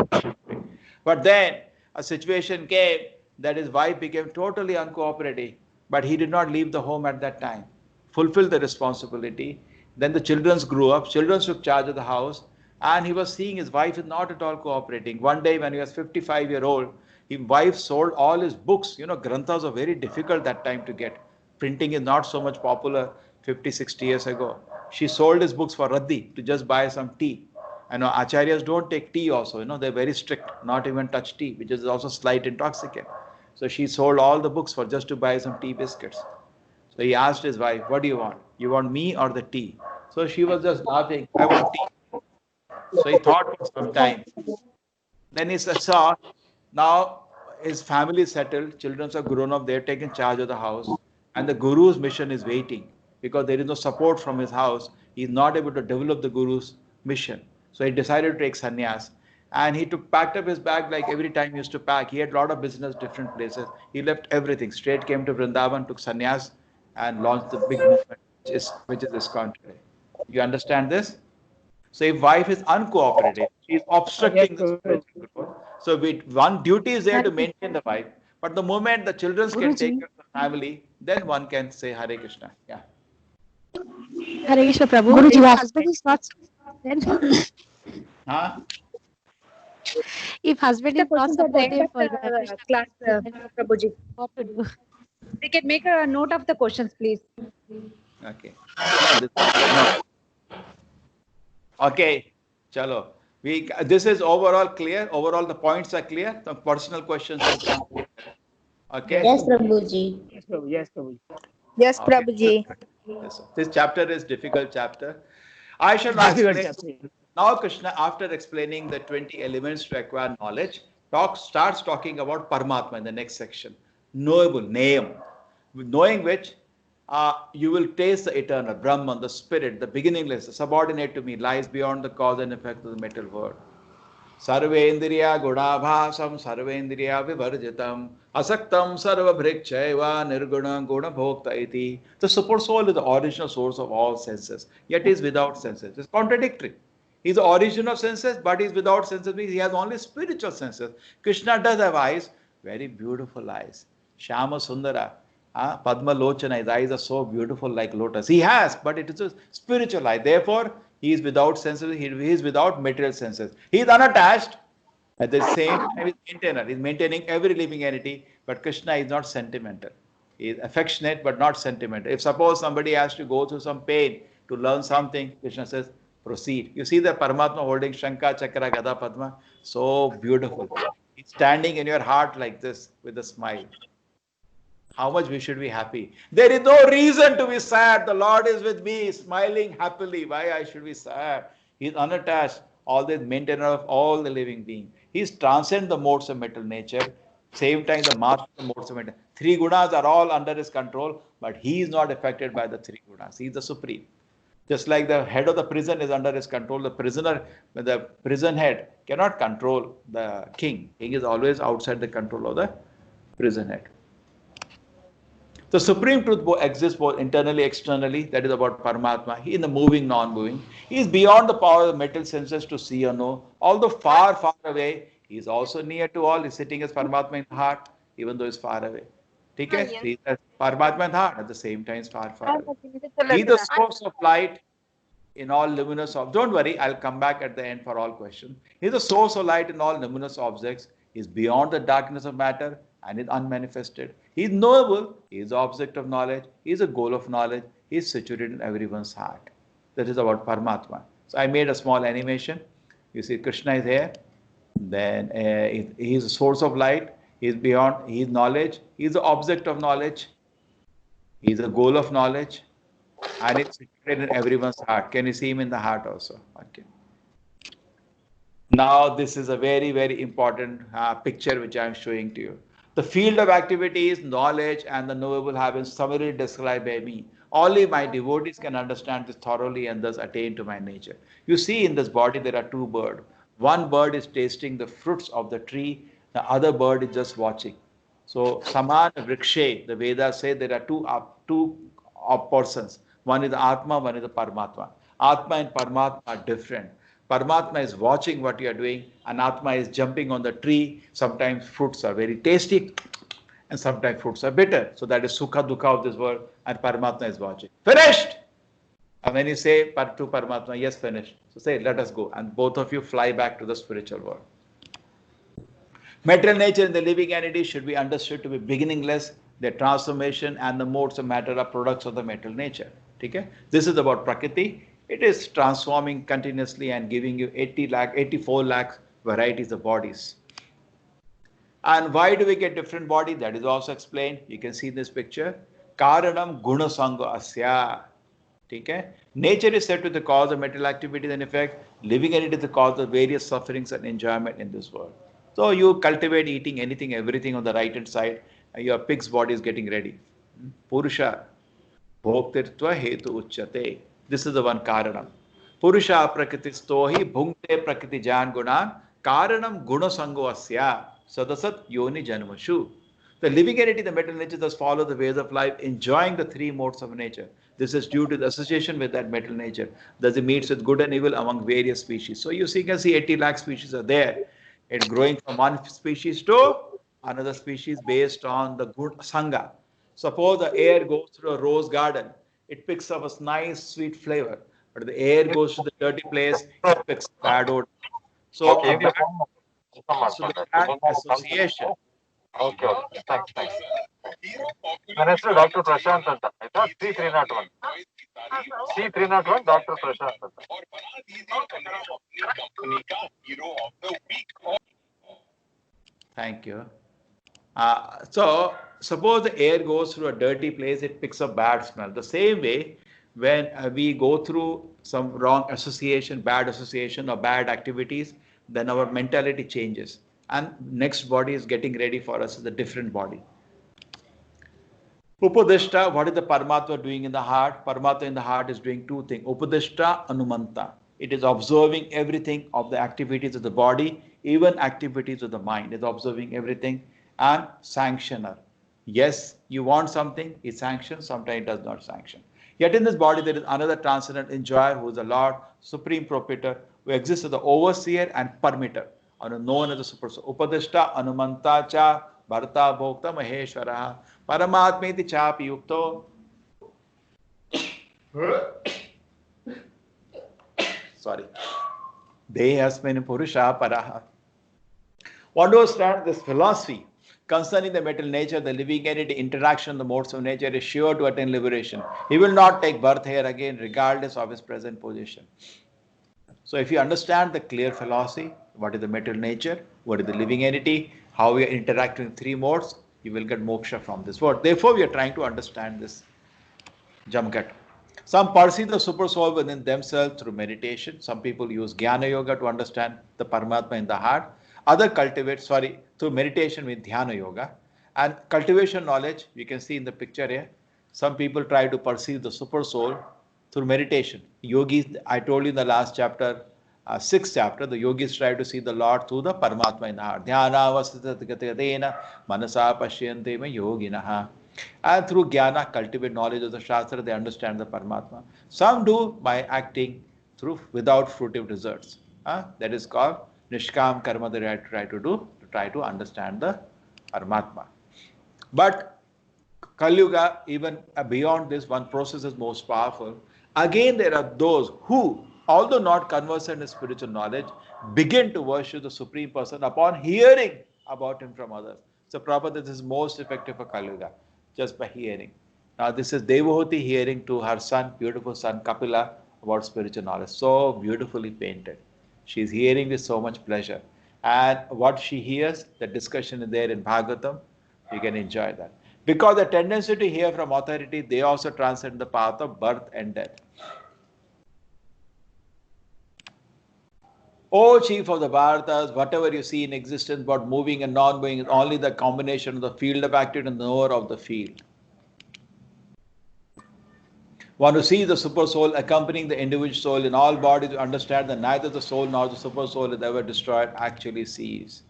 But then a situation came that his wife became totally uncooperative, but he did not leave the home at that time, fulfill the responsibility. Then the children grew up, children took charge of the house, and he was seeing his wife is not at all cooperating. One day when he was 55-year-old, his wife sold all his books. You know, granthas are very difficult that time to get. Printing is not so much popular 50, 60 years ago. She sold his books for Raddi to just buy some tea. And Acharyas don't take tea also, they're very strict, not even touch tea, which is also slight intoxicant. So she sold all the books for just to buy some tea biscuits. So he asked his wife, what do you want? You want me or the tea? So she was just laughing, I want tea. So he thought for some time. Then he saw, now his family is settled, children are grown up, they're taken charge of the house, and the Guru's mission is waiting. Because there is no support from his house, he is not able to develop the Guru's mission. So he decided to take sannyas. And he packed up his bag like every time he used to pack. He had a lot of business, different places. He left everything, straight came to Vrindavan, took sannyas, and launched the big movement, which is ISKCON today. You understand this? So if wife is uncooperative, she is obstructing the spiritual growth. So one duty is there to maintain the wife. But the moment the children can take care of the family, then one can say Hare Krishna. Yeah. Hare Krishna Prabhu. Guruji, if husband is not Huh? if husband is not supportive for the class, Prabhuji. what to do? They can make a note of the questions, please. Okay. No. Okay. Chalo. This is overall clear. Overall, the points are clear. Some personal questions. Okay. Yes, Prabhuji. Yes, Prabhuji. Yes, Prabhuji. Yes, Okay. Prabhuji. Yes, this chapter is difficult chapter. I shall ask now Krishna, after explaining the 20 elements to acquire knowledge, starts talking about Paramatma in the next section. Knowable, name, knowing which you will taste the eternal, Brahman, the spirit, the beginningless, the subordinate to me, lies beyond the cause and effect of the material world. Sarvendriya Gudabhasam Sarvendriya Vivarjitam Asaktam Sarvabhrikchaiva Nirguna Guna Bhokta iti. The super soul is the original source of all senses, yet is without senses. It's contradictory. He's the origin of senses, but he's without senses, means he has only spiritual senses. Krishna does have eyes, very beautiful eyes. Shama Sundara, Padma Lochana, his eyes are so beautiful like lotus. He has, but it is a spiritual eye. Therefore, he is without senses, he is without material senses. He is unattached. At the same time, he is maintainer. He is maintaining every living entity, but Krishna is not sentimental. He is affectionate, but not sentimental. If suppose somebody has to go through some pain to learn something, Krishna says, proceed. You see the Paramatma holding Shankha, Chakra, Gada, Padma? So beautiful. He's standing in your heart like this with a smile. How much we should be happy. There is no reason to be sad. The Lord is with me, smiling happily. Why I should be sad? He is unattached, always maintainer of all the living beings. He transcends the modes of material nature. Same time, the master of the modes of material. Three gunas are all under his control, but he is not affected by the three gunas. He is the supreme. Just like the head of the prison is under his control, the prison head cannot control the king. King is always outside the control of the prison head. The supreme truth exists both internally, externally. That is about Paramatma. He is the moving, non-moving. He is beyond the power of the mental senses to see or know. Although far, far away, he is also near to all. He is sitting as Paramatma in the heart, even though he is far away. Okay? He is Paramatma in the heart, at the same time is far, far away. He is the source of light. in all luminous objects. Don't worry, I'll come back at the end for all questions. He is the source of light in all luminous objects. He is beyond the darkness of matter and is unmanifested. He is knowable. He is the object of knowledge. He is a goal of knowledge. He is situated in everyone's heart. That is about Paramatma. So I made a small animation. You see Krishna is here. Then he is a source of light. He is beyond. He is knowledge. He is the object of knowledge. He is a goal of knowledge. And it's situated in everyone's heart. Can you see him in the heart also? Okay. Now this is a very, very important picture which I am showing to you. The field of activity is knowledge and the knowable have been summarily described by me. Only my devotees can understand this thoroughly and thus attain to my nature. You see in this body there are two birds. One bird is tasting the fruits of the tree. The other bird is just watching. So Saman Vrikshe, the Vedas say there are two persons. One is the Atma, one is the Paramatma. Atma and Paramatma are different. Paramatma is watching what you are doing, and Atma is jumping on the tree. Sometimes fruits are very tasty, and sometimes fruits are bitter. So that is Sukha Dukha of this world, and Paramatma is watching. Finished! And when you say to Paramatma, yes, finished. So say, let us go. And both of you fly back to the spiritual world. Material nature in the living entity should be understood to be beginningless. Their transformation and the modes of matter are products of the material nature. Okay? This is about Prakriti. It is transforming continuously and giving you 84 lakh varieties of bodies. And why do we get different body? That is also explained. You can see in this picture. Karanam guna sanga asya. Okay? Nature is said to be the cause of material activity and effect. Living entity is the cause of various sufferings and enjoyment in this world. So you cultivate eating anything, everything on the right hand side, and your pig's body is getting ready. Purusha. Bhoktirtva hetu uchyate. This is the one karanam. Purusha prakritistohi bhungte prakriti jan gunan karanam guna sango asya sadasat yoni janmashu. The living entity, the material nature, thus follow the ways of life, enjoying the three modes of nature. This is due to the association with that material nature. Thus it meets with good and evil among various species. So you can see 80 lakh species are there. It's growing from one species to another species based on the good sangha. Suppose the air goes through a rose garden, it picks up a nice sweet flavor. But the air goes to the dirty place, it picks up bad odor. So, a bad, so the bad association. Okay, thanks. ನನ್ನ ಹೆಸರು doctor Prashant ಅಂತ ಆಯ್ತಾ. C301 C301 doctor Prashant ಅಂತ. Thank you. So suppose the air goes through a dirty place, it picks up bad smell. The same way, when we go through some wrong association, bad association or bad activities, then our mentality changes. And next body is getting ready for us is a different body. Upadishta, what is the Paramatma doing in the heart? Paramatma in the heart is doing two things. Upadishta, Anumanta. It is observing everything of the activities of the body, even activities of the mind. It is observing everything. And sanctioner. Yes, you want something, it sanctions, sometimes it does not sanction. Yet in this body there is another transcendent enjoyer who is the Lord, Supreme Proprietor, who exists as the overseer and permitter, or known as the super soul. Upadishta, Anumanta cha, Bharta, Bhokta, Maheshwara, Paramatmeti chapi yukto. Sorry. Dehasmin Purusha Paraha. Want to understand this philosophy concerning the material nature, the living entity, interaction, the modes of nature is sure to attain liberation. He will not take birth here again, regardless of his present position. So if you understand the clear philosophy, what is the material nature, what is the living entity, how we are interacting with three modes, you will get moksha from this world. Therefore, we are trying to understand this Jamgat. Some perceive the super soul within themselves through meditation. Some people use Jnana Yoga to understand the Paramatma in the heart. Other cultivate, through meditation with Dhyana Yoga. And cultivation knowledge, you can see in the picture here. Some people try to perceive the super soul through meditation. Yogis, I told you in the last chapter, 6th chapter, the yogis try to see the Lord through the Paramatma in the heart. Dhyana vasatagatena manasa pashyante me yoginaha. And through Jnana, cultivate knowledge of the Shastra, they understand the Paramatma. Some do by acting without fruitive results. That is called Nishkam Karma, they try to understand the Paramatma. But Kali Yuga, even beyond this, one process is most powerful. Again, there are those who, although not conversant in spiritual knowledge, begin to worship the Supreme Person upon hearing about him from others. So, Prabhupada, this is most effective for Kali Yuga, just by hearing. Now, this is Devahuti hearing to her son, beautiful son Kapila, about spiritual knowledge. So beautifully painted. She is hearing with so much pleasure. And what she hears, the discussion is there in Bhagavatam, you can enjoy that. Because the tendency to hear from authority, they also transcend the path of birth and death. O chief of the Bharatas, whatever you see in existence, what moving and non-moving is only the combination of the field of activity and the knower of the field. One who sees the super soul accompanying the individual soul in all bodies to understand that neither the soul nor the super soul is ever destroyed actually sees.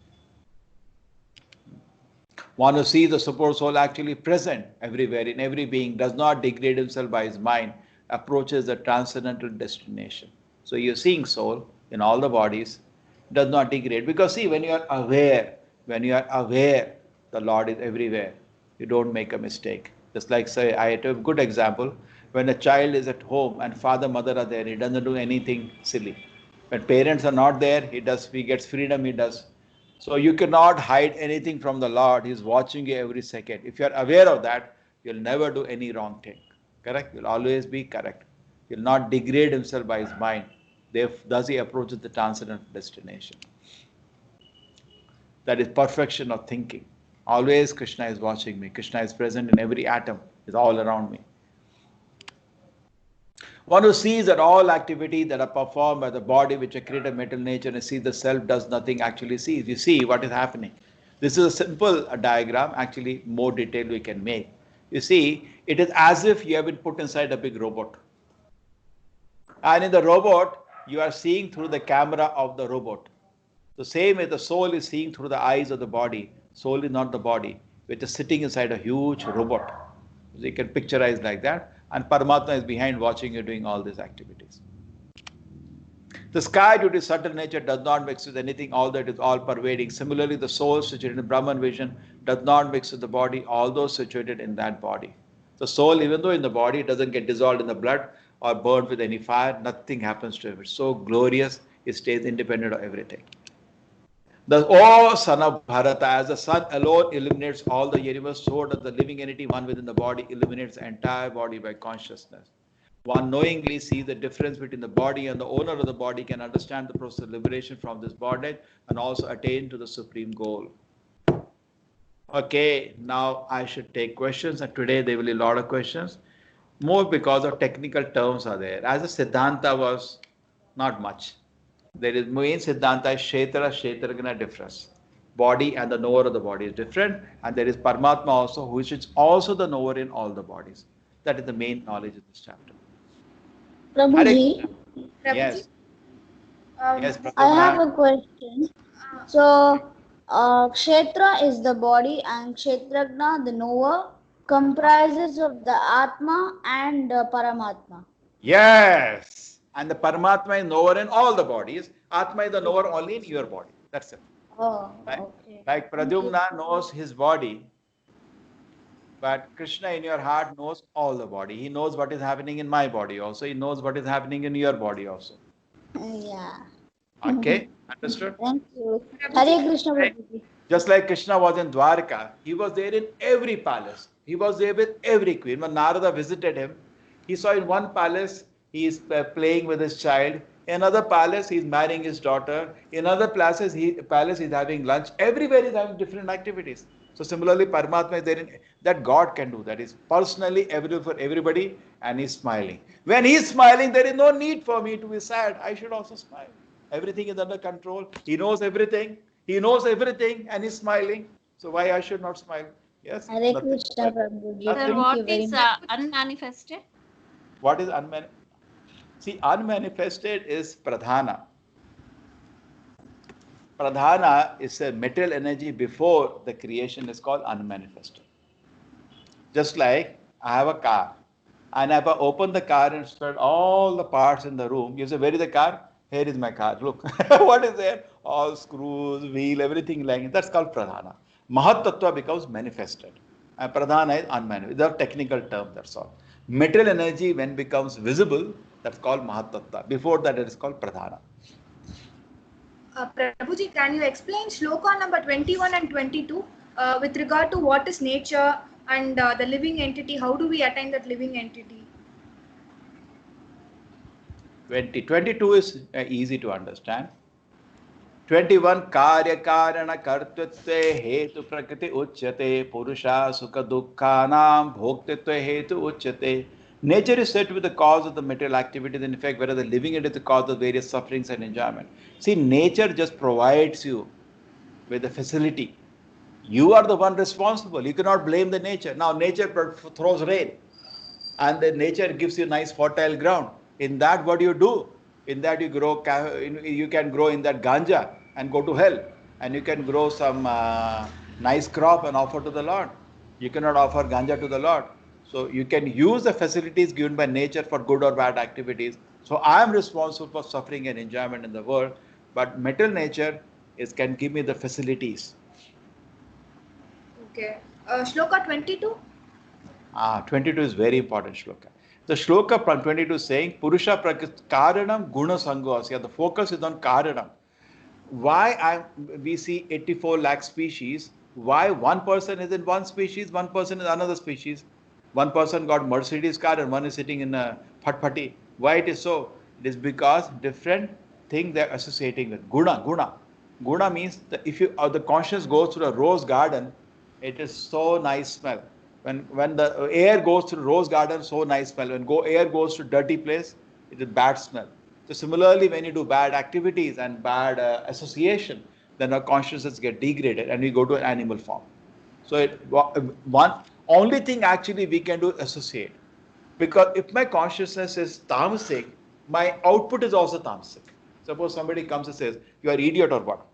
One who sees the super soul actually present everywhere in every being, does not degrade himself by his mind, approaches the transcendental destination. So you're seeing soul in all the bodies, does not degrade. Because see, when you are aware, the Lord is everywhere, you don't make a mistake. Just like, say, I have a good example. When a child is at home and father, mother are there, he doesn't do anything silly. When parents are not there, he gets freedom, he does. So you cannot hide anything from the Lord. He is watching you every second. If you are aware of that, you'll never do any wrong thing. Correct? You'll always be correct. He'll not degrade himself by his mind. Thus he approaches the transcendental destination. That is perfection of thinking. Always Krishna is watching me. Krishna is present in every atom. Is all around me. One who sees that all activities that are performed by the body which are created mental nature and sees the self does nothing actually sees. You see what is happening. This is a simple diagram, actually more detailed we can make. You see, it is as if you have been put inside a big robot. And in the robot, you are seeing through the camera of the robot. The same as the soul is seeing through the eyes of the body. Soul is not the body, which is sitting inside a huge robot. So you can picturize like that. And Paramatma is behind watching you doing all these activities. The sky, due to subtle nature, does not mix with anything, all that is all pervading. Similarly, the soul situated in Brahman vision does not mix with the body, although situated in that body. The soul, even though in the body, doesn't get dissolved in the blood or burned with any fire, nothing happens to it. It's so glorious, it stays independent of everything. O son of Bharata, as the sun alone illuminates all the universe, so does the living entity, one within the body, illuminates the entire body by consciousness. One knowingly sees the difference between the body and the owner of the body, can understand the process of liberation from this bondage and also attain to the supreme goal. Okay, now I should take questions, and today there will be a lot of questions, more because of technical terms are there. As a Siddhanta was not much. There is main Siddhanta is Kshetra difference. Body and the knower of the body is different, and there is Paramatma also, which is also the knower in all the bodies. That is the main knowledge of this chapter. Prabhuji, Yes. Yes, I have a question. So, Kshetra is the body and Kshetragna, the knower, comprises of the Atma and Paramatma. Yes. And the Paramatma is knower in all the bodies. Atma is the knower only in your body. That's it. Oh, Right? okay. Like Pradyumna knows his body, but Krishna in your heart knows all the body. He knows what is happening in my body also. He knows what is happening in your body also. Yeah. Okay? Understood? Thank you. Hare Krishna Prabhuji. Just like Krishna was in Dwarka, he was there in every palace. He was there with every queen. When Narada visited him, he saw in one palace, he is playing with his child. In another palace, he is marrying his daughter. In other places, he is having lunch. Everywhere he is having different activities. So similarly, Paramatma is there in that God can do. That is personally available for everybody, and he's smiling. When he's smiling, there is no need for me to be sad. I should also smile. Everything is under control. He knows everything. He knows everything, and he's smiling. So why I should not smile? Yes. Hare nothing. Krishna Prabhuji. Sir, Thank you what very is much. unmanifested? What is unmanifested? See, unmanifested is pradhana. Pradhana is a material energy before the creation is called unmanifested. Just like I have a car, and if I open the car and spread all the parts in the room, you say, where is the car? Here is my car. Look, what is there? All screws, wheel, everything lying. That's called pradhana. Mahat Tattva becomes manifested. And pradhana is unmanifested. These are technical terms, that's all. Material energy, when becomes visible, that's called Mahatattva. Before that, it is called Pradhana. Prabhuji, can you explain shloka number 21 and 22 with regard to what is nature and the living entity? How do we attain that living entity? 22 is easy to understand. 21 Karya Karana Kartritve Hetu Prakriti Uchyate Purusha Sukha Dukkhanam Bhoktitve Hetu Uchyate. Nature is said to be the cause of the material activities, in fact, whereas the living it is the cause of various sufferings and enjoyment. See, nature just provides you with the facility. You are the one responsible. You cannot blame the nature. Now, nature throws rain, and the nature gives you nice fertile ground. In that, what do you do? In that, you grow. You can grow in that ganja and go to hell, and you can grow some nice crop and offer to the Lord. You cannot offer ganja to the Lord. So you can use the facilities given by nature for good or bad activities. So I am responsible for suffering and enjoyment in the world, but material nature can give me the facilities. Okay. Shloka 22? 22 is very important shloka. The shloka from 22 is saying, Purusha Prakriti Karanam Guna Sangha. The focus is on Karanam. Why we see 84 lakh species? Why one person is in one species, one person is another species? One person got Mercedes car and one is sitting in a Phat-Phati. Why it is so? It is because different things they are associating with. Guna. Guna means that if the conscience goes through a rose garden, it is so nice smell. When the air goes through rose garden, so nice smell. When air goes to dirty place, it is bad smell. So similarly, when you do bad activities and bad association, then our consciousness get degraded and we go to an animal form. So only thing actually we can do associate. Because if my consciousness is tamasic, my output is also tamasic. Suppose somebody comes and says, you are idiot or what?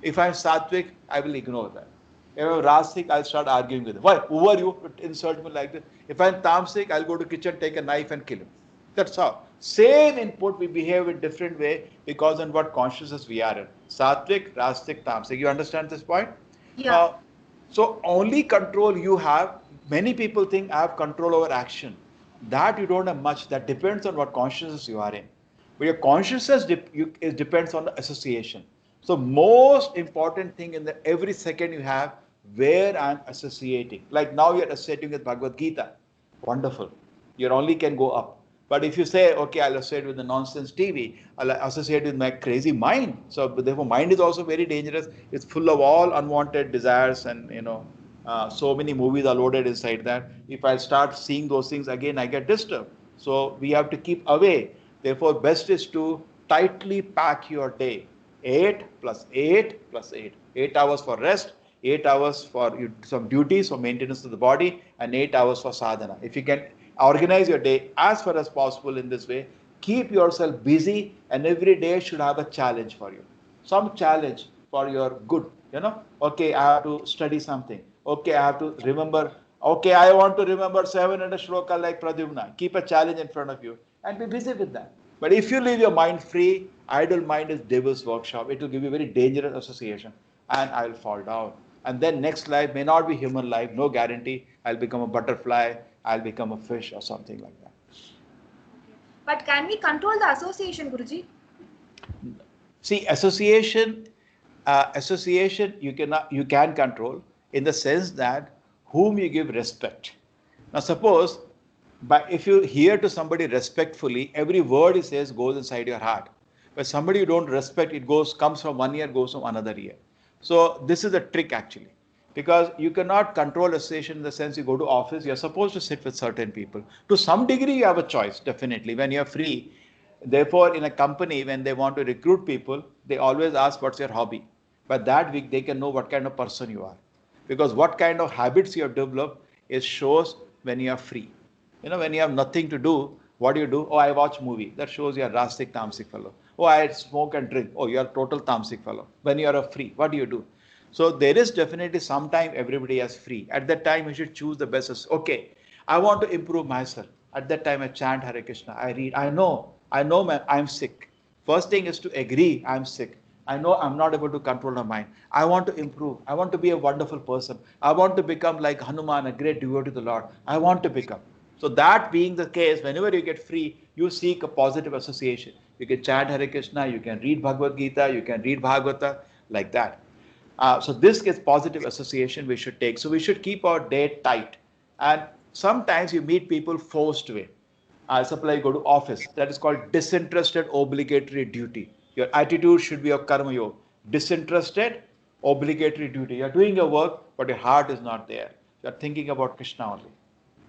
If I am sattvic, I will ignore that. If I am rasic, I'll start arguing with him. Why? Who are you to insult me like this? If I am tamasic, I'll go to kitchen, take a knife and kill him. That's how. Same input, we behave in different way because in what consciousness we are in. Sattvic, rasic, tamasic. You understand this point? Yeah. So only control you have. Many people think I have control over action. That you don't have much. That depends on what consciousness you are in. But your consciousness depends on the association. So most important thing in every second you have, where I'm associating. Like now you're associating with Bhagavad Gita. Wonderful. You only can go up. But if you say, okay, I'll associate with the nonsense TV, I'll associate with my crazy mind. So therefore, mind is also very dangerous. It's full of all unwanted desires and, so many movies are loaded inside that. If I start seeing those things again, I get disturbed. So we have to keep away. Therefore, best is to tightly pack your day. 8 plus 8 plus 8. 8 hours for rest, 8 hours for some duties for maintenance of the body, and 8 hours for sadhana. If you can organize your day as far as possible in this way, keep yourself busy, and every day should have a challenge for you. Some challenge for your good. Okay, I have to study something. Okay, I have to remember. Okay, I want to remember 700 shloka like Pradyumna. Keep a challenge in front of you and be busy with that. But if you leave your mind free, idle mind is devil's workshop. It will give you very dangerous association, and I will fall down. And then next life may not be human life, no guarantee. I'll become a butterfly, I'll become a fish or something like that. But can we control the association, Guruji? See, association you can control in the sense that whom you give respect. Now suppose, if you hear to somebody respectfully, every word he says goes inside your heart. But somebody you don't respect, it comes from one ear, goes from another ear. So this is a trick actually. Because you cannot control association in the sense you go to office, you're supposed to sit with certain people. To some degree you have a choice, definitely, when you're free. Therefore, in a company, when they want to recruit people, they always ask what's your hobby. But that week they can know what kind of person you are. Because what kind of habits you have developed shows when you are free. When you have nothing to do, what do? Oh, I watch movie. That shows you are rastic, tamasic fellow. Oh, I smoke and drink. Oh, you are total tamasic fellow. When you are free, what do? So there is definitely some time everybody is free. At that time, you should choose the best. Okay, I want to improve myself. At that time, I chant Hare Krishna. I read. I know I'm sick. First thing is to agree I'm sick. I know I'm not able to control my mind. I want to improve. I want to be a wonderful person. I want to become like Hanuman, a great devotee of the Lord. I want to become. So that being the case, whenever you get free, you seek a positive association. You can chant Hare Krishna, you can read Bhagavad Gita, you can read Bhagavata, like that. So this is positive association we should take. So we should keep our day tight. And sometimes you meet people forced way. Suppose you go to office. That is called disinterested obligatory duty. Your attitude should be of karma yoga. Disinterested obligatory duty. You are doing your work, but your heart is not there. You are thinking about Krishna only.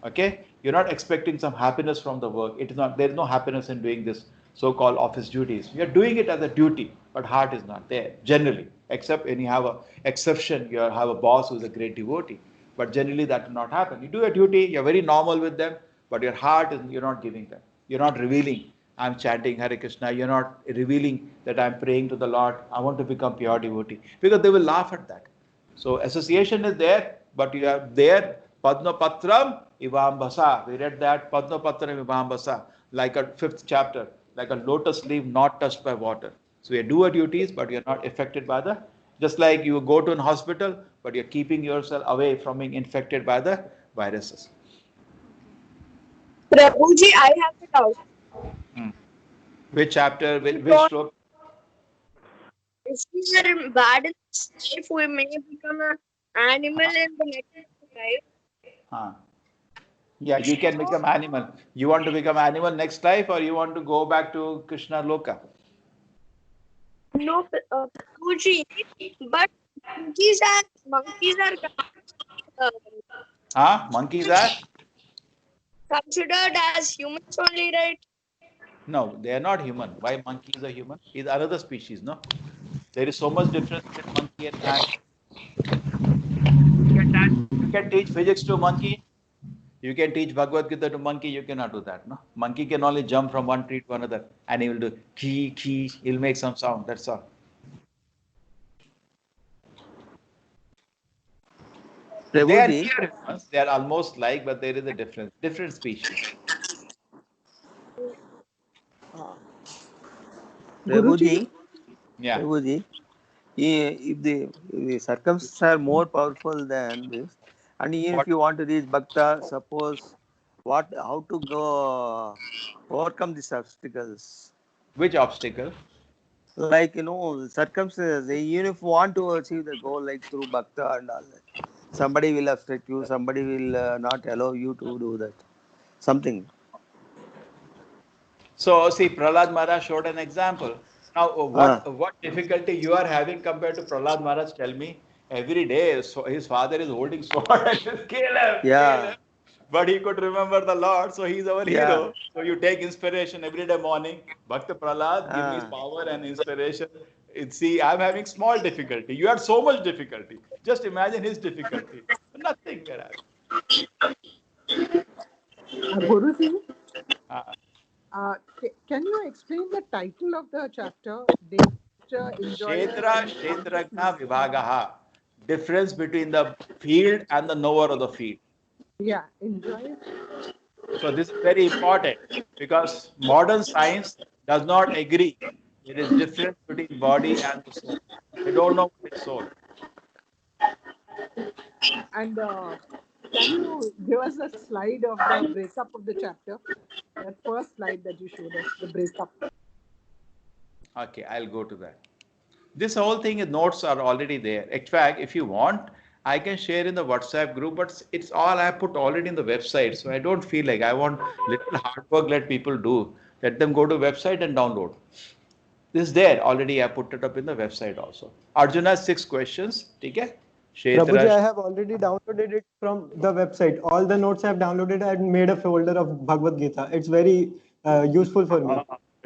Okay? You're not expecting some happiness from the work. It is not. There is no happiness in doing this so-called office duties. You are doing it as a duty, but heart is not there generally. Except when you have an exception, you have a boss who is a great devotee. But generally that will not happen. You do your duty. You're very normal with them, but your heart is. You're not giving them. You're not revealing. I'm chanting Hare Krishna. You're not revealing that I'm praying to the Lord. I want to become pure devotee, because they will laugh at that. So association is there, but you are there. Padma Patram Ivambasa. We read that Padma Patram Ivambasa, like a 5th chapter, like a lotus leaf not touched by water. So you do your duties, but you're not affected by the. Just like you go to an hospital, but you're keeping yourself away from being infected by the viruses. Prabhuji, I have a doubt. Which chapter? Which sloka? If we are bad in this life, we may become an animal in the next life. Yeah, you can become animal. You want to become animal next life, or you want to go back to Krishna Loka? No, Prabhuji, but monkeys are Monkeys are? considered as humans only, right? No, they are not human. Why monkeys are human? Is another species, no? There is so much difference between monkey and man. You can teach physics to a monkey. You can teach Bhagavad Gita to monkey. You cannot do that, no? Monkey can only jump from one tree to another, and he will do kee, kee. He'll make some sound. That's all. They are near humans. They are almost like, but there is a difference. Different species. Prabhuji, yeah. Prabhuji, if the circumstances are more powerful than this, and even if you want to reach Bhakta, suppose how to go overcome these obstacles? Which obstacle? Like, circumstances. Even if you want to achieve the goal, like through Bhakta and all that, somebody will obstruct you, somebody will not allow you to do that. Something. So, see, Prahlad Maharaj showed an example. Now, what difficulty you are having compared to Prahlad Maharaj? Tell me. Every day, so his father is holding sword and says, kill him, kill him. But he could remember the Lord, so he's our hero. So you take inspiration every day morning. Bhakta Prahlad, give me power and inspiration. See, I'm having small difficulty. You had so much difficulty. Just imagine his difficulty. Nothing there. Guruji, can you explain the title of the chapter? Kshetragna Vibhagaha. Difference between the field and the knower of the field. Yeah, enjoy. So this is very important, because modern science does not agree. It is difference between body and the soul. They don't know what is soul. And can you give us a slide of the breakup of the chapter? That first slide that you showed us, the breakup. Okay, I'll go to that. This whole thing, notes are already there. In fact, if you want, I can share in the WhatsApp group, but it's all I put already in the website. So I don't feel like I want little hard work, let people do. Let them go to website and download. This is there already. I put it up in the website also. Arjuna has 6 questions. Okay? Prabhuji, I have already downloaded it from the website. All the notes I have downloaded and made a folder of Bhagavad Gita. It's very useful for me.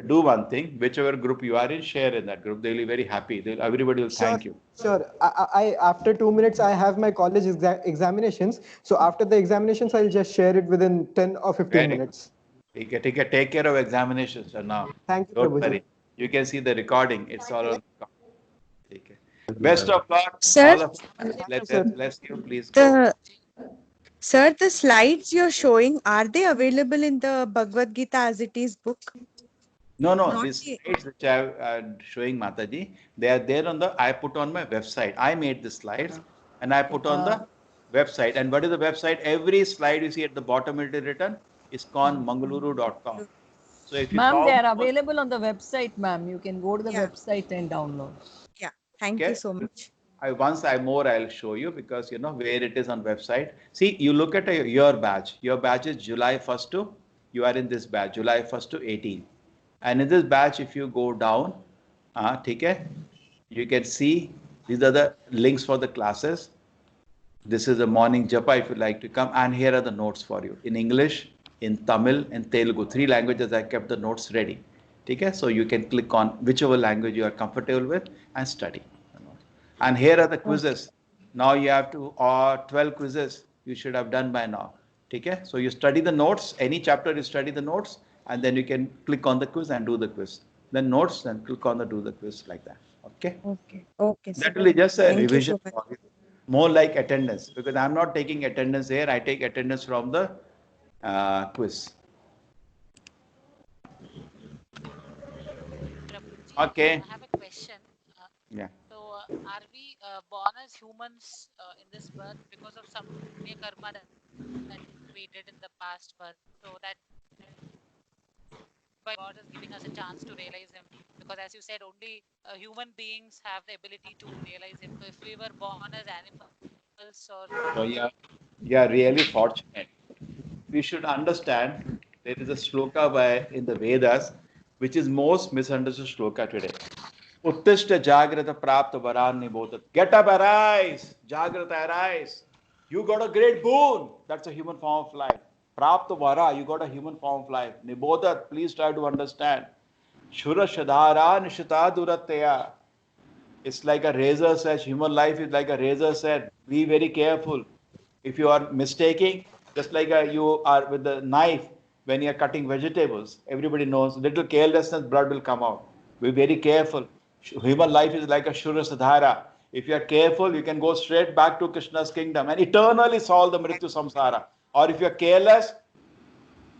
Do one thing, whichever group you are in, share in that group. They'll be very happy. Everybody will thank you. Sure. I after 2 minutes, I have my college examinations. So after the examinations, I'll just share it within 10 or 15 minutes. Take care of examinations now. Thank you, Don't Prabhuji. worry. You can see the recording. It's all on. Best of luck. Sir, all of let's you please go. Sir, the slides you're showing, are they available in the Bhagavad Gita as it is book? No, these slides which I'm showing Mataji, they are there on I put on my website. I made the slides and I put on the website. And what is the website? Every slide you see at the bottom it is written iskonmangaluru.com. So if you Ma'am, call, they are available on the website, ma'am. You can go to the Yeah. website and download. Yeah. Thank okay, you so much. I'll show you, because you know where it is on website. See, you look at your batch. Your batch is July 1st to, you are in this batch, July 1st to 18. And in this batch, if you go down, okay, you can see these are the links for the classes. This is the morning japa if you like to come, and here are the notes for you in English, in Tamil, and Telugu. 3 languages I kept the notes ready. Okay, so you can click on whichever language you are comfortable with and study. And here are the quizzes. Now you have to, 12 quizzes you should have done by now. Okay, so you study the notes, any chapter you study the notes, and then you can click on the quiz and do the quiz. Then notes, then click on the do the quiz like that. Okay. Okay. Okay. That will be just a Thank you revision so for you. More like attendance, because I'm not taking attendance here. I take attendance from the quiz. Okay. I have a question. Yeah. So, are we born as humans in this birth because of some punya karma that we did in the past birth? So that God is giving us a chance to realize Him. Because as you said, only human beings have the ability to realize Him. So if we were born as animals or... So you are really fortunate. We should understand there is a shloka in the Vedas, which is most misunderstood shloka today. Uttishta Jagrata Prapta Varan Nibodat. Get up, arise. Jagrata, arise. You got a great boon. That's a human form of life. Prapta Vara, you got a human form of life. Nibodat, please try to understand. Shura Shadhara Nishita Duratya. It's like a razor edge. Human life is like a razor edge. Be very careful. If you are mistaking, just like you are with the knife when you are cutting vegetables, everybody knows little carelessness, blood will come out. Be very careful. Human life is like a Shura Sadhara. If you are careful, you can go straight back to Krishna's kingdom and eternally solve the Mrityu Samsara. Or if you are careless,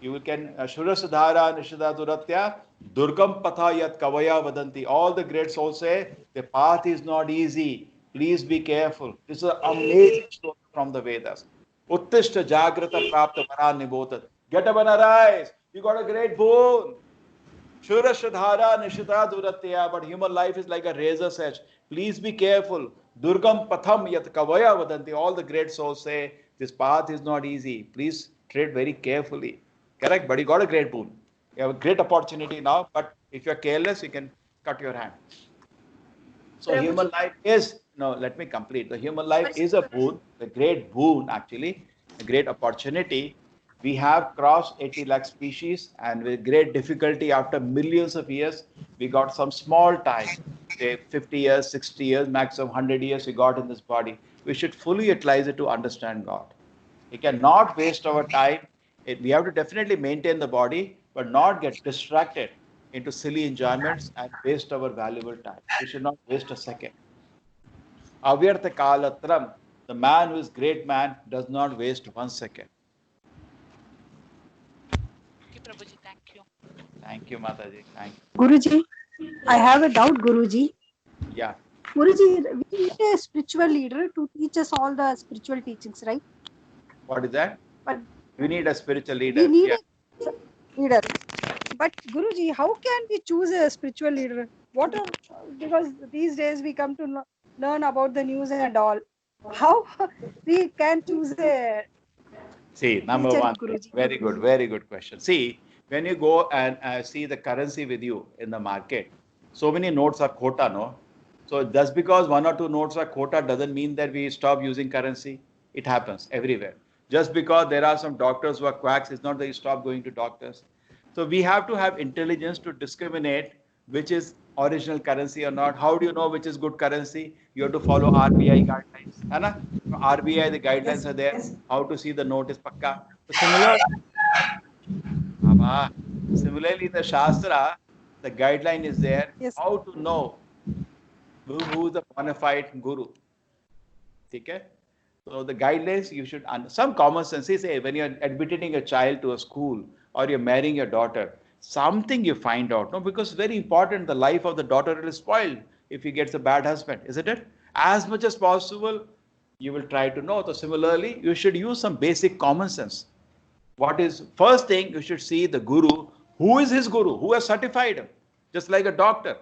you can Shura Sadhara Nishida Duratya Durgam Patha Yat Kavaya Vadanti. All the great souls say the path is not easy. Please be careful. This is an amazing story from the Vedas. Uttishta Jagrata Prapta Varan Nibotat. Get up and arise. You got a great boon. Shura Shadhara Nishita Duratya. But human life is like a razor's edge. Please be careful. Durgam Patham Yat Kavaya Vadanti. All the great souls say this path is not easy. Please tread very carefully. Correct? But you got a great boon. You have a great opportunity now. But if you're careless, you can cut your hand. So human life is, no, let me complete. The human life is a boon, a great boon actually, a great opportunity. We have crossed 80 lakh species, and with great difficulty after millions of years, we got some small time, say 50 years, 60 years, maximum 100 years we got in this body. We should fully utilize it to understand God. We cannot waste our time. We have to definitely maintain the body, but not get distracted into silly enjoyments and waste our valuable time. We should not waste a second. Avyartha kalatram, the man who is great man does not waste 1 second. Thank you, Prabhuji. Thank you. Thank you, Mataji. Thank you. Guruji, I have a doubt, Guruji. Yeah. Guruji, we need a spiritual leader to teach us all the spiritual teachings, right? What is that? But we need a spiritual leader. We need a leader. But Guruji, how can we choose a spiritual leader? Because these days we come to learn about the news and all. How we can choose a See, number teacher, one, Guruji? very good question. See, when you go and see the currency with you in the market, so many notes are quota, no? So just because 1 or 2 notes are quota doesn't mean that we stop using currency. It happens everywhere. Just because there are some doctors who are quacks, it's not that you stop going to doctors. So we have to have intelligence to discriminate which is original currency or not. How do you know which is good currency? You have to follow RBI guidelines. Anna? RBI, the guidelines are there. How to see the note is pakka. So similarly, in the Shastra, the guideline is there. How to know who is the bona fide guru. Okay? So the guidelines you should some common sense. Say when you're admitting a child to a school or you're marrying your daughter, something you find out, no, because it's very important. The life of the daughter is spoiled if he gets a bad husband, isn't it? As much as possible, you will try to know. So similarly, you should use some basic common sense. What is first thing you should see the guru? Who is his guru? Who has certified him? Just like a doctor.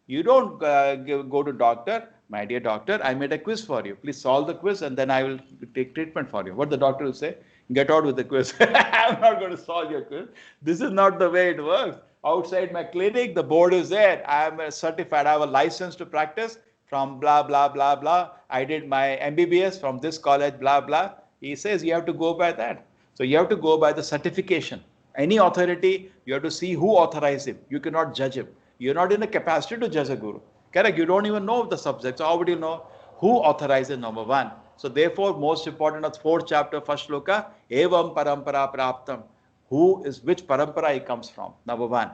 You don't go to doctor, my dear doctor, I made a quiz for you. Please solve the quiz and then I will take treatment for you. What the doctor will say? Get out with the quiz. I'm not going to solve your quiz. This is not the way it works. Outside my clinic, the board is there. I am certified. I have a license to practice from blah, blah, blah, blah. I did my MBBS from this college, blah, blah. He says you have to go by that. So you have to go by the certification. Any authority, you have to see who authorized him. You cannot judge him. You're not in a capacity to judge a guru. Correct? You don't even know the subject. So how would you know who authorizes? Number one. So therefore, most important of 4th chapter, 1st shloka, evam parampara praptam. Who is, which parampara he comes from? Number one.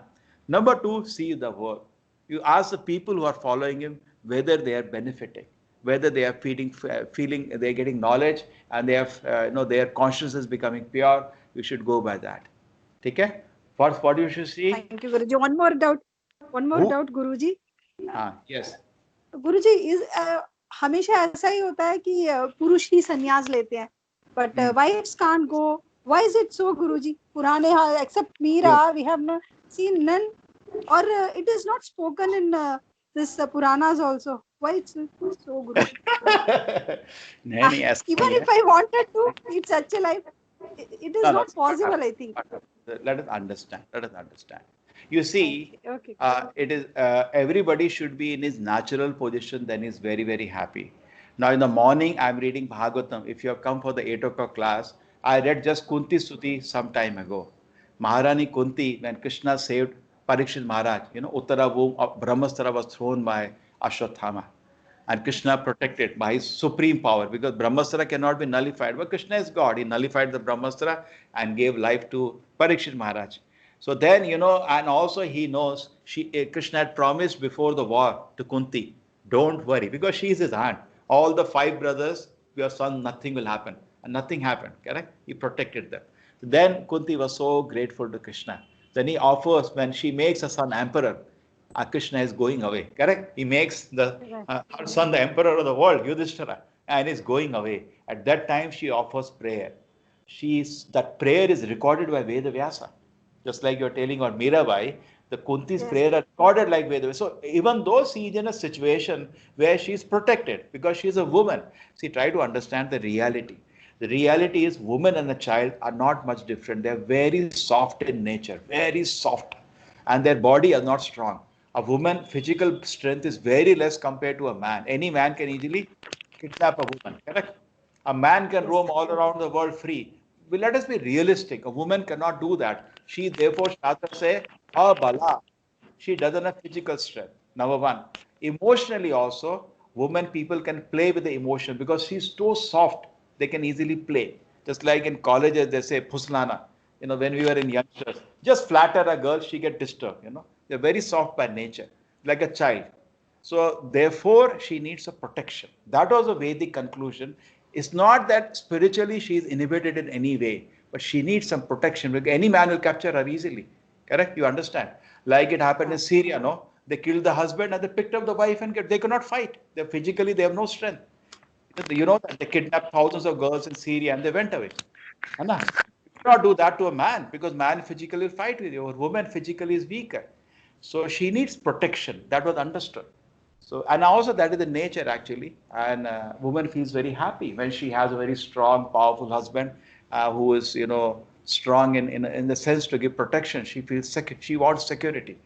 Number two, see the word. You ask the people who are following him whether they are benefiting, whether they are feeling they're getting knowledge and they have, their conscience is becoming pure. You should go by that. Okay? What you should see? Thank you, Guruji. One more doubt, Guruji. Yes. गुरुजी इस हमेशा ऐसा ही होता है कि पुरुष ही संन्यास लेते हैं, but wives can't go. Why is it so, Guruji? पुराने except Meera, we have not seen none, or it is not spoken in this Puranas also. Why it's so, Guruji? Even if I wanted to, it's such a life. It is not possible, I think. Let us understand. You see, it is everybody should be in his natural position, then he's very, very happy. Now in the morning, I'm reading Bhagavatam. If you have come for the 8 o'clock class, I read just Kunti Stuti some time ago. Maharani Kunti, when Krishna saved Parikshit Maharaj, Uttara womb of Brahmastra was thrown by Ashwatthama. And Krishna protected by his supreme power, because Brahmastra cannot be nullified. But Krishna is God. He nullified the Brahmastra and gave life to Parikshit Maharaj. So then, and also he knows Krishna had promised before the war to Kunti, don't worry, because she is his aunt. All the 5 brothers, your son, nothing will happen. And nothing happened, correct? He protected them. Then Kunti was so grateful to Krishna. Then he offers, when she makes her son emperor, Krishna is going away, correct? He makes her son the emperor of the world, Yudhishthira, and is going away. At that time, she offers prayer. That prayer is recorded by Veda Vyasa. Just like you're telling on Mirabai, the Kunti's prayer are recorded like Veda. So even though she is in a situation where she is protected because she is a woman, see, try to understand the reality. The reality is woman and a child are not much different. They're very soft in nature, very soft, and their body is not strong. A woman's physical strength is very less compared to a man. Any man can easily kidnap a woman, correct? A man can roam all around the world free. Well, let us be realistic. A woman cannot do that. She, therefore, Shastra say, Abala. She doesn't have physical strength. Number one. Emotionally also, women, people can play with the emotion because she's so soft, they can easily play. Just like in colleges, they say, Puslana. When we were in youngsters, just flatter a girl, she gets disturbed, They're very soft by nature, like a child. So, therefore, she needs a protection. That was a Vedic conclusion. It's not that spiritually she is inhibited in any way, but she needs some protection because any man will capture her easily. Correct? You understand? Like it happened in Syria, no? They killed the husband and they picked up the wife and they cannot fight. They have no strength. You know that they kidnapped thousands of girls in Syria and they went away. You cannot do that to a man because man physically will fight with you, or woman physically is weaker. So she needs protection. That was understood. So, and also that is the nature actually, and woman feels very happy when she has a very strong, powerful husband who is, strong in the sense to give protection. She feels secure. She wants security.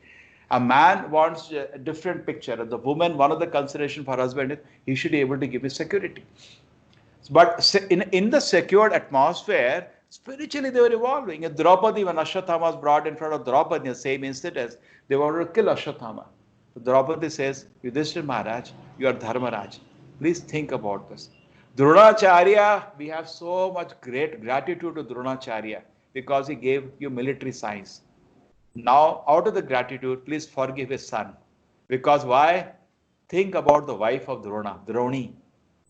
A man wants a different picture. The woman, one of the considerations for her husband is he should be able to give you security. But in the secured atmosphere, spiritually they were evolving. In Draupadi, when Ashwatthama was brought in front of Draupadi in the same incident, they wanted to kill Ashwatthama. So Draupadi says, Yudhishthira Maharaj, you are Dharmaraj. Please think about this. Dronacharya, we have so much great gratitude to Dronacharya because he gave you military science. Now, out of the gratitude, please forgive his son. Because why? Think about the wife of Drona, Droni.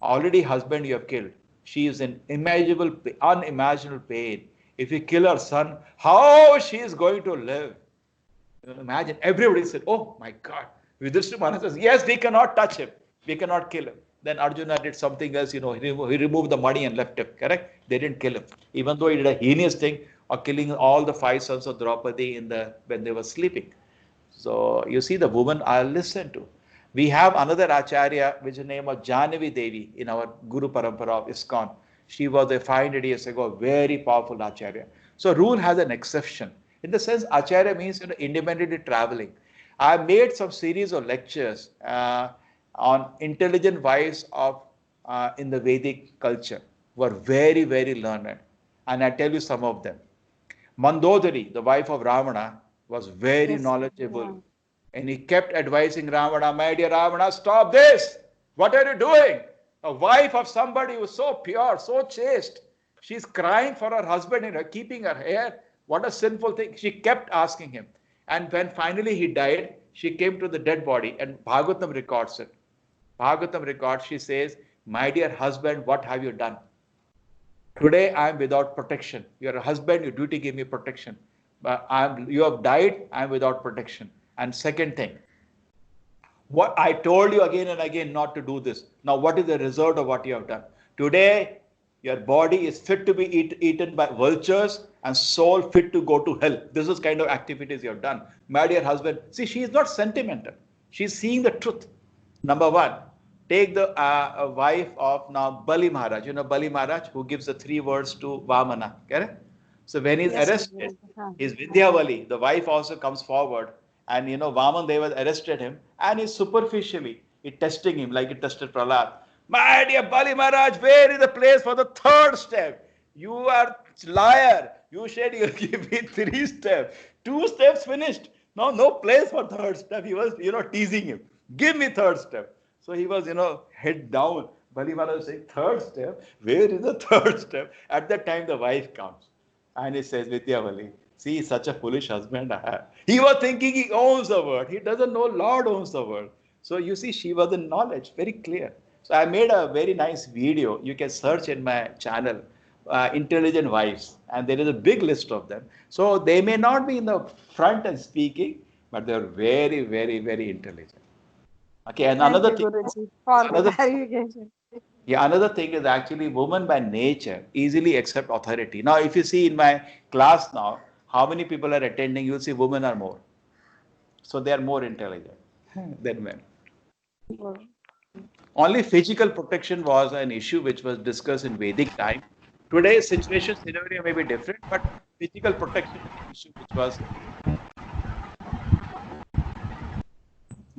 Already husband you have killed. She is in unimaginable pain. If you kill her son, how she is going to live? Imagine, everybody said, oh my God. Yudhishthira Maharaj says, yes, we cannot touch him. We cannot kill him. Then Arjuna did something else, he removed the money and left him, correct? They didn't kill him. Even though he did a heinous thing, or killing all the 5 sons of Draupadi when they were sleeping. So you see, the woman I'll listen to. We have another Acharya, which is the name of Jahnavi Devi in our Guru Parampara of ISKCON. She was 500 years ago, very powerful Acharya. So rule has an exception. In the sense, Acharya means independently traveling. I made some series of lectures on intelligent wives of in the Vedic culture, were very, very learned. And I tell you some of them. Mandodari, the wife of Ravana, was very knowledgeable. And he kept advising Ravana, my dear Ravana, stop this. What are you doing? A wife of somebody who is so pure, so chaste. She's crying for her husband and keeping her hair. What a sinful thing. She kept asking him. And when finally he died, she came to the dead body, and Bhagavatam records it. Bhagavatam records, she says, my dear husband, what have you done? Today I am without protection. You're a husband, your duty gave me protection. But you have died, I am without protection. And second thing, what I told you again and again not to do this. Now what is the result of what you have done? Today, your body is fit to be eaten by vultures and soul fit to go to hell. This is kind of activities you have done. My dear husband, see, she is not sentimental. She is seeing the truth. Number one, take the wife of now Bali Maharaj. You know Bali Maharaj, who gives the 3 words to Vamana. Correct? So when he's arrested, his Vidyavali, the wife also comes forward. And Vaman Deva arrested him and he's superficially testing him like he tested Prahlad. My dear Bali Maharaj, where is the place for the 3rd step? You are liar. You said you'll give me 3 steps. 2 steps finished. Now no place for 3rd step. He was, teasing him. Give me 3rd step. So he was, head down. Bali Maharaj was saying, 3rd step? Where is the 3rd step? At that time the wife comes and he says, Vidyavali, see, such a foolish husband I have. He was thinking he owns the world. He doesn't know Lord owns the world. So you see, she was in knowledge, very clear. So I made a very nice video. You can search in my channel, Intelligent Wives. And there is a big list of them. So they may not be in the front and speaking, but they're very, very, very intelligent. Okay, and another thing. Another thing is actually women by nature easily accept authority. Now, if you see in my class now, how many people are attending, you'll see women are more. So they are more intelligent than men. Only physical protection was an issue which was discussed in Vedic time. Today's situation scenario may be different, but physical protection is an issue which was.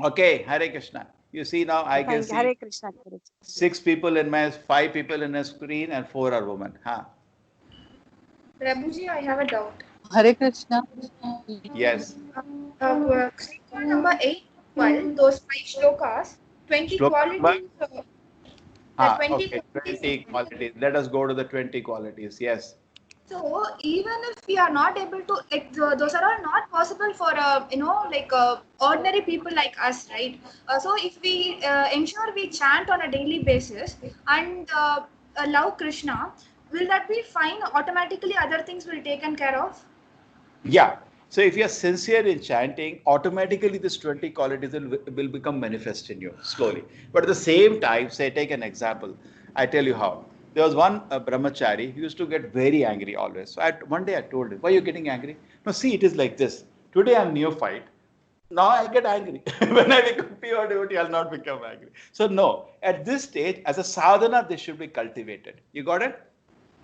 Okay, Hare Krishna. You see now I can see Hare Krishna. 6 people in my 5 people in a screen and 4 are women. Prabhuji, I have a doubt. Hare Krishna. Yes. Number 8, 12, those 5 shlokas, 20 qualities. 20 qualities. Let us go to the 20 qualities. Yes. So even if we are not able to, those are all not possible for ordinary people like us, right? So if we ensure we chant on a daily basis and love Krishna, will that be fine? Automatically other things will be taken care of? Yeah. So if you are sincere in chanting, automatically these 20 qualities will become manifest in you slowly. But at the same time, say, take an example. I tell you how. There was one brahmachari who used to get very angry always. So one day I told him, why are you getting angry? No, see, it is like this. Today I'm neophyte. Now I get angry. When I become pure devotee, I'll not become angry. So no, at this stage, as a sadhana, this should be cultivated. You got it?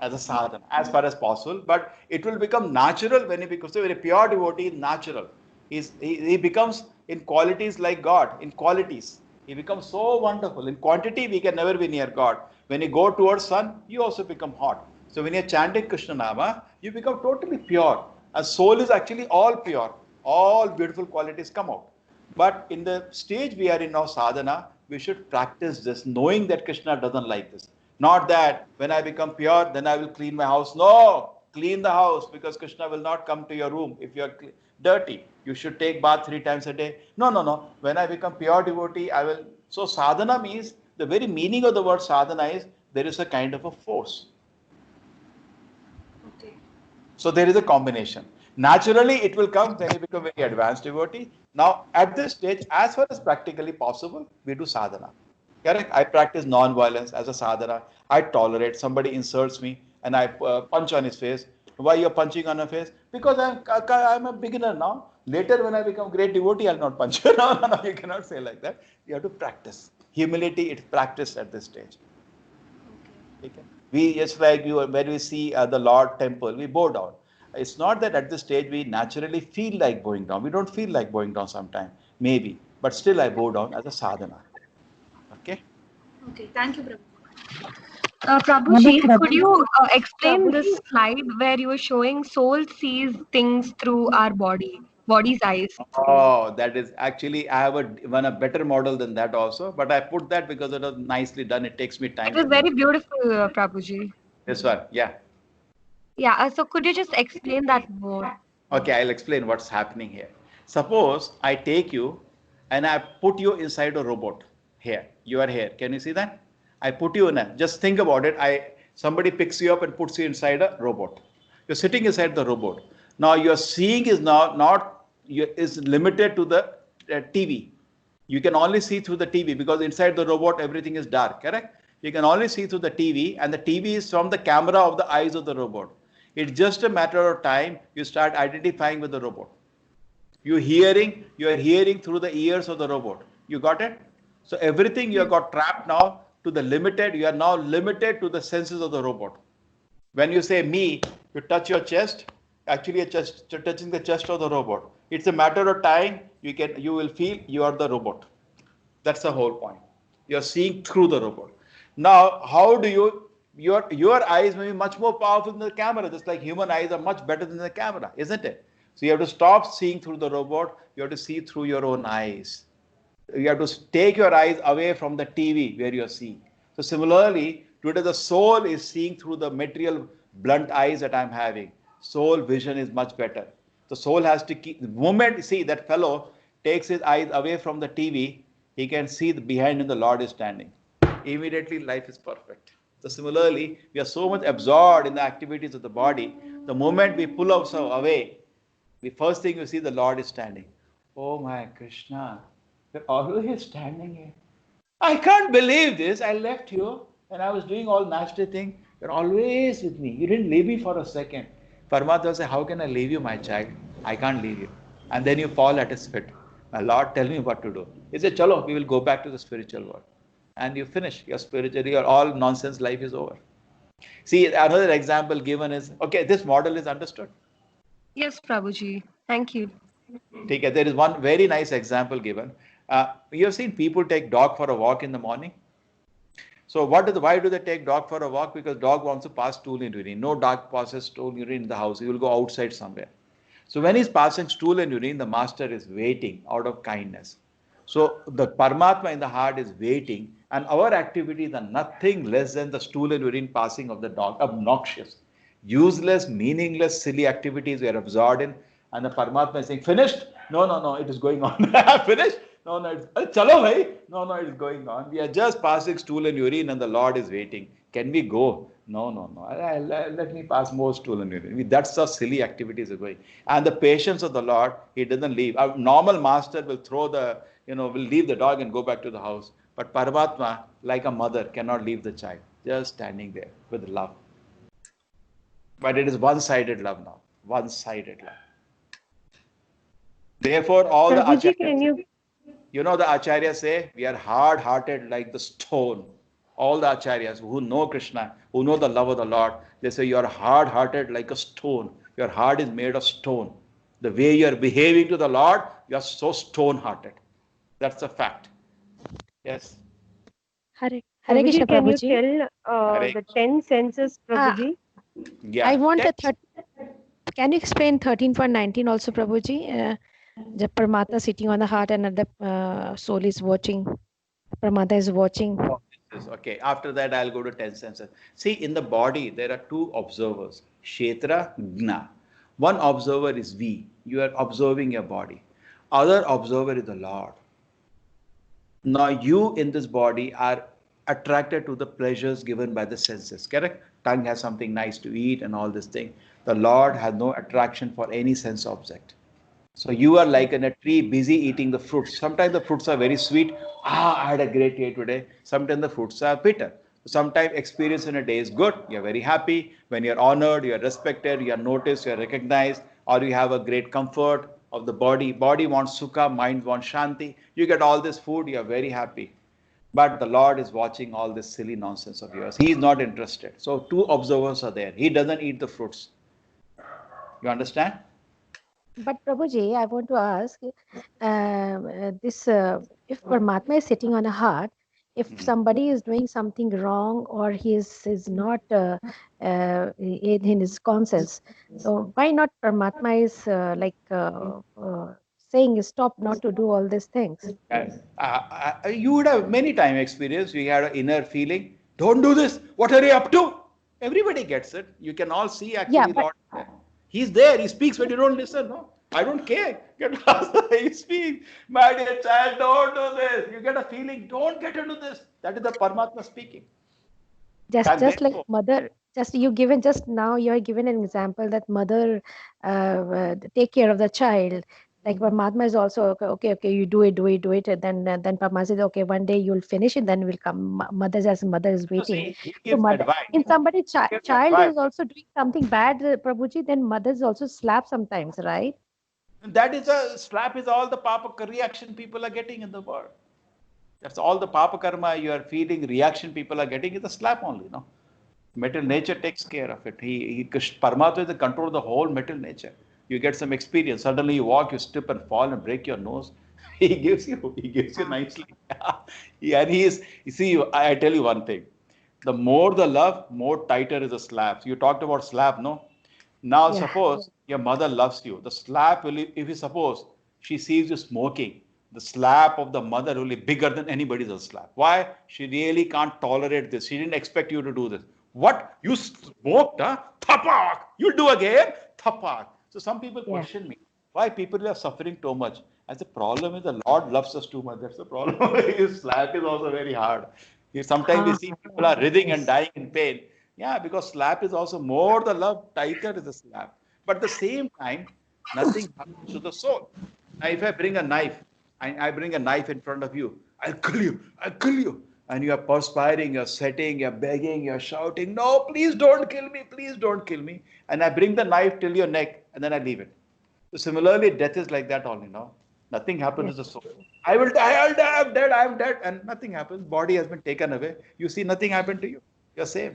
As a sadhana, as far as possible. But it will become natural when he becomes a very pure devotee, natural. He becomes in qualities like God, in qualities. He becomes so wonderful. In quantity, we can never be near God. When you go towards sun, you also become hot. So when you're chanting Krishna Nama, you become totally pure. And soul is actually all pure. All beautiful qualities come out. But in the stage we are in now sadhana, we should practice this, knowing that Krishna doesn't like this. Not that when I become pure, then I will clean my house. No, clean the house, because Krishna will not come to your room if you are dirty. You should take bath 3 times a day. No. When I become pure devotee, I will. So sadhana means, the very meaning of the word sadhana is, there is a kind of a force. Okay. So there is a combination. Naturally, it will come when you become very advanced devotee. Now, at this stage, as far as practically possible, we do sadhana. Correct? I practice non-violence as a sadhana. I tolerate. Somebody insults me and I punch on his face. Why you're punching on a face? Because I'm a beginner now. Later when I become great devotee, I'll not punch you. No, you cannot say like that. You have to practice. Humility, it's practiced at this stage. Okay. We, just like you, when we see the Lord temple, we bow down. It's not that at this stage we naturally feel like bowing down. We don't feel like bowing down sometime, maybe. But still I bow down as a sadhana. Okay? Okay, thank you, Prabhu. Prabhuji, could you explain this slide where you were showing soul sees things through our body's eyes? Oh, that is actually, I have a better model than that also, but I put that because it was nicely done. It takes me time. It was very beautiful, Prabhuji. This one, yeah. Yeah, so could you just explain that more? Okay, I'll explain what's happening here. Suppose I take you and I put you inside a robot here. You are here. Can you see that? I put you in a, just think about it. Somebody picks you up and puts you inside a robot. You're sitting inside the robot. Now your seeing is is limited to the TV. You can only see through the TV because inside the robot everything is dark, correct? You can only see through the TV, and the TV is from the camera of the eyes of the robot. It's just a matter of time you start identifying with the robot. You are hearing through the ears of the robot. You got it? So everything you got trapped now to the limited, you are now limited to the senses of the robot. When you say me, you touch your chest, actually you're just touching the chest of the robot. It's a matter of time, you will feel you are the robot. That's the whole point. You're seeing through the robot. Now, how do your eyes may be much more powerful than the camera, just like human eyes are much better than the camera, isn't it? So you have to stop seeing through the robot, you have to see through your own eyes. You have to take your eyes away from the TV where you are seeing. So similarly, today the soul is seeing through the material blunt eyes that I'm having. Soul vision is much better. The soul has to keep, the moment, see, that fellow takes his eyes away from the TV, he can see behind him the Lord is standing. Immediately life is perfect. So similarly, we are so much absorbed in the activities of the body. The moment we pull ourselves away, the first thing you see, the Lord is standing. Oh my Krishna, you're always standing here. I can't believe this. I left you and I was doing all nasty things. You're always with me. You didn't leave me for a second. Paramatma will say, how can I leave you, my child? I can't leave you. And then you fall at his feet. My Lord, tell me what to do. He said, chalo, we will go back to the spiritual world. And you finish your spiritual, your all nonsense life is over. See, another example given is, okay, this model is understood. Yes, Prabhuji. Thank you. Okay, there is one very nice example given. You have seen people take dog for a walk in the morning. So why do they take dog for a walk? Because dog wants to pass stool and urine. No dog passes stool and urine in the house. He will go outside somewhere. So when he's passing stool and urine, the master is waiting out of kindness. So the Paramatma in the heart is waiting, and our activities are nothing less than the stool and urine passing of the dog. Obnoxious, useless, meaningless, silly activities we are absorbed in. And the Paramatma is saying, finished? No, it is going on. Finished? No, it's chalo bhai. No, it is going on. We are just passing stool and urine and the Lord is waiting. Can we go? No. Let me pass more stool and urine. That's how silly activities are going. And the patience of the Lord, he doesn't leave. A normal master will will leave the dog and go back to the house. But Paramatma, like a mother, cannot leave the child. Just standing there with love. But it is one-sided love now. One-sided love. Therefore, all the acharyas, the acharyas say, we are hard-hearted like the stone. All the acharyas who know Krishna, who know the love of the Lord, they say you are hard-hearted like a stone. Your heart is made of stone. The way you are behaving to the Lord, you are so stone-hearted. That's a fact. Yes. Hare Krishna, Prabhuji. Can you tell the 10 senses, Prabhuji? Yeah. I want can you explain 13.19 also, Prabhuji? The Paramatma sitting on the heart and the soul is watching. Paramatma is watching. Okay, after that I'll go to 10 senses. See, in the body there are two observers, Kshetra, Gna. One observer is we. You are observing your body. Other observer is the Lord. Now you in this body are attracted to the pleasures given by the senses, correct? Tongue has something nice to eat and all this thing. The Lord has no attraction for any sense object. So you are like in a tree busy eating the fruits. Sometimes the fruits are very sweet. I had a great day today. Sometimes the fruits are bitter. Sometimes experience in a day is good. You're very happy. When you're honored, you're respected, you're noticed, you're recognized, or you have a great comfort of the body. Body wants sukha, mind wants shanti. You get all this food, you're very happy. But the Lord is watching all this silly nonsense of yours. He is not interested. So two observers are there. He doesn't eat the fruits. You understand? But Prabhuji, I want to ask this: if Paramatma is sitting on a heart, if somebody is doing something wrong or he is not in his conscience, so why not Paramatma is saying stop not to do all these things? You would have many time experience. We had an inner feeling. Don't do this. What are you up to? Everybody gets it. You can all see actually. Lord. He's there. He speaks when you don't listen. No, I don't care. He speaks. My dear child, don't do this. You get a feeling. Don't get into this. That is the Paramatma speaking. Just like mother. Just you given just now. You are given an example that mother take care of the child. Like Paramatma is also okay. You do it, and then Paramatma says, okay, one day you'll finish it, then we'll come. Mother is waiting. So mother, in somebody child is also doing something bad, Prabhuji, then mothers also slap sometimes, right? That is a slap. Is all the papa reaction people are getting in the world. That's all the papa karma you are feeling. Reaction people are getting is a slap only. No, material nature takes care of it. Paramatma is in control of the whole material nature. You get some experience. Suddenly you walk, you slip and fall and break your nose. He gives you nicely. And he is, you see, I tell you one thing. The more the love, more tighter is the slap. You talked about slap, no? Now suppose your mother loves you. The slap will, if you suppose she sees you smoking, the slap of the mother will be bigger than anybody's else slap. Why? She really can't tolerate this. She didn't expect you to do this. What? You smoked, huh? Thapak! You'll do again? Thapak! So some people question me, why people are suffering too much? And the problem is the Lord loves us too much. That's the problem. His slap is also very hard. Sometimes we see people are writhing and dying in pain. Yeah, because slap is also more the love, tighter is the slap. But at the same time, nothing happens to the soul. Now, if I bring a knife, I bring a knife in front of you, I'll kill you. And you are perspiring, you're sweating, you're begging, you're shouting, no, please don't kill me. And I bring the knife till your neck and then I leave it. So similarly, death is like that only, no? Nothing happens to the soul. I will die, I'm dead, and nothing happens. Body has been taken away. You see, nothing happened to you. You're safe.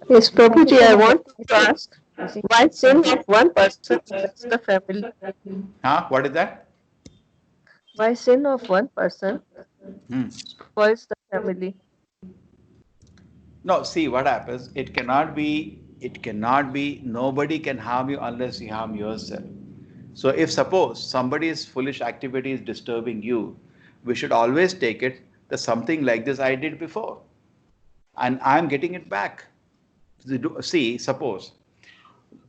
Yes, Prabhuji, I want to ask, why sin of one person is the family? What is that? Why sin of one person spoils the family? No, see what happens. It cannot be, nobody can harm you unless you harm yourself. So if suppose somebody's foolish activity is disturbing you, we should always take it that something like this I did before. And I'm getting it back. See, suppose,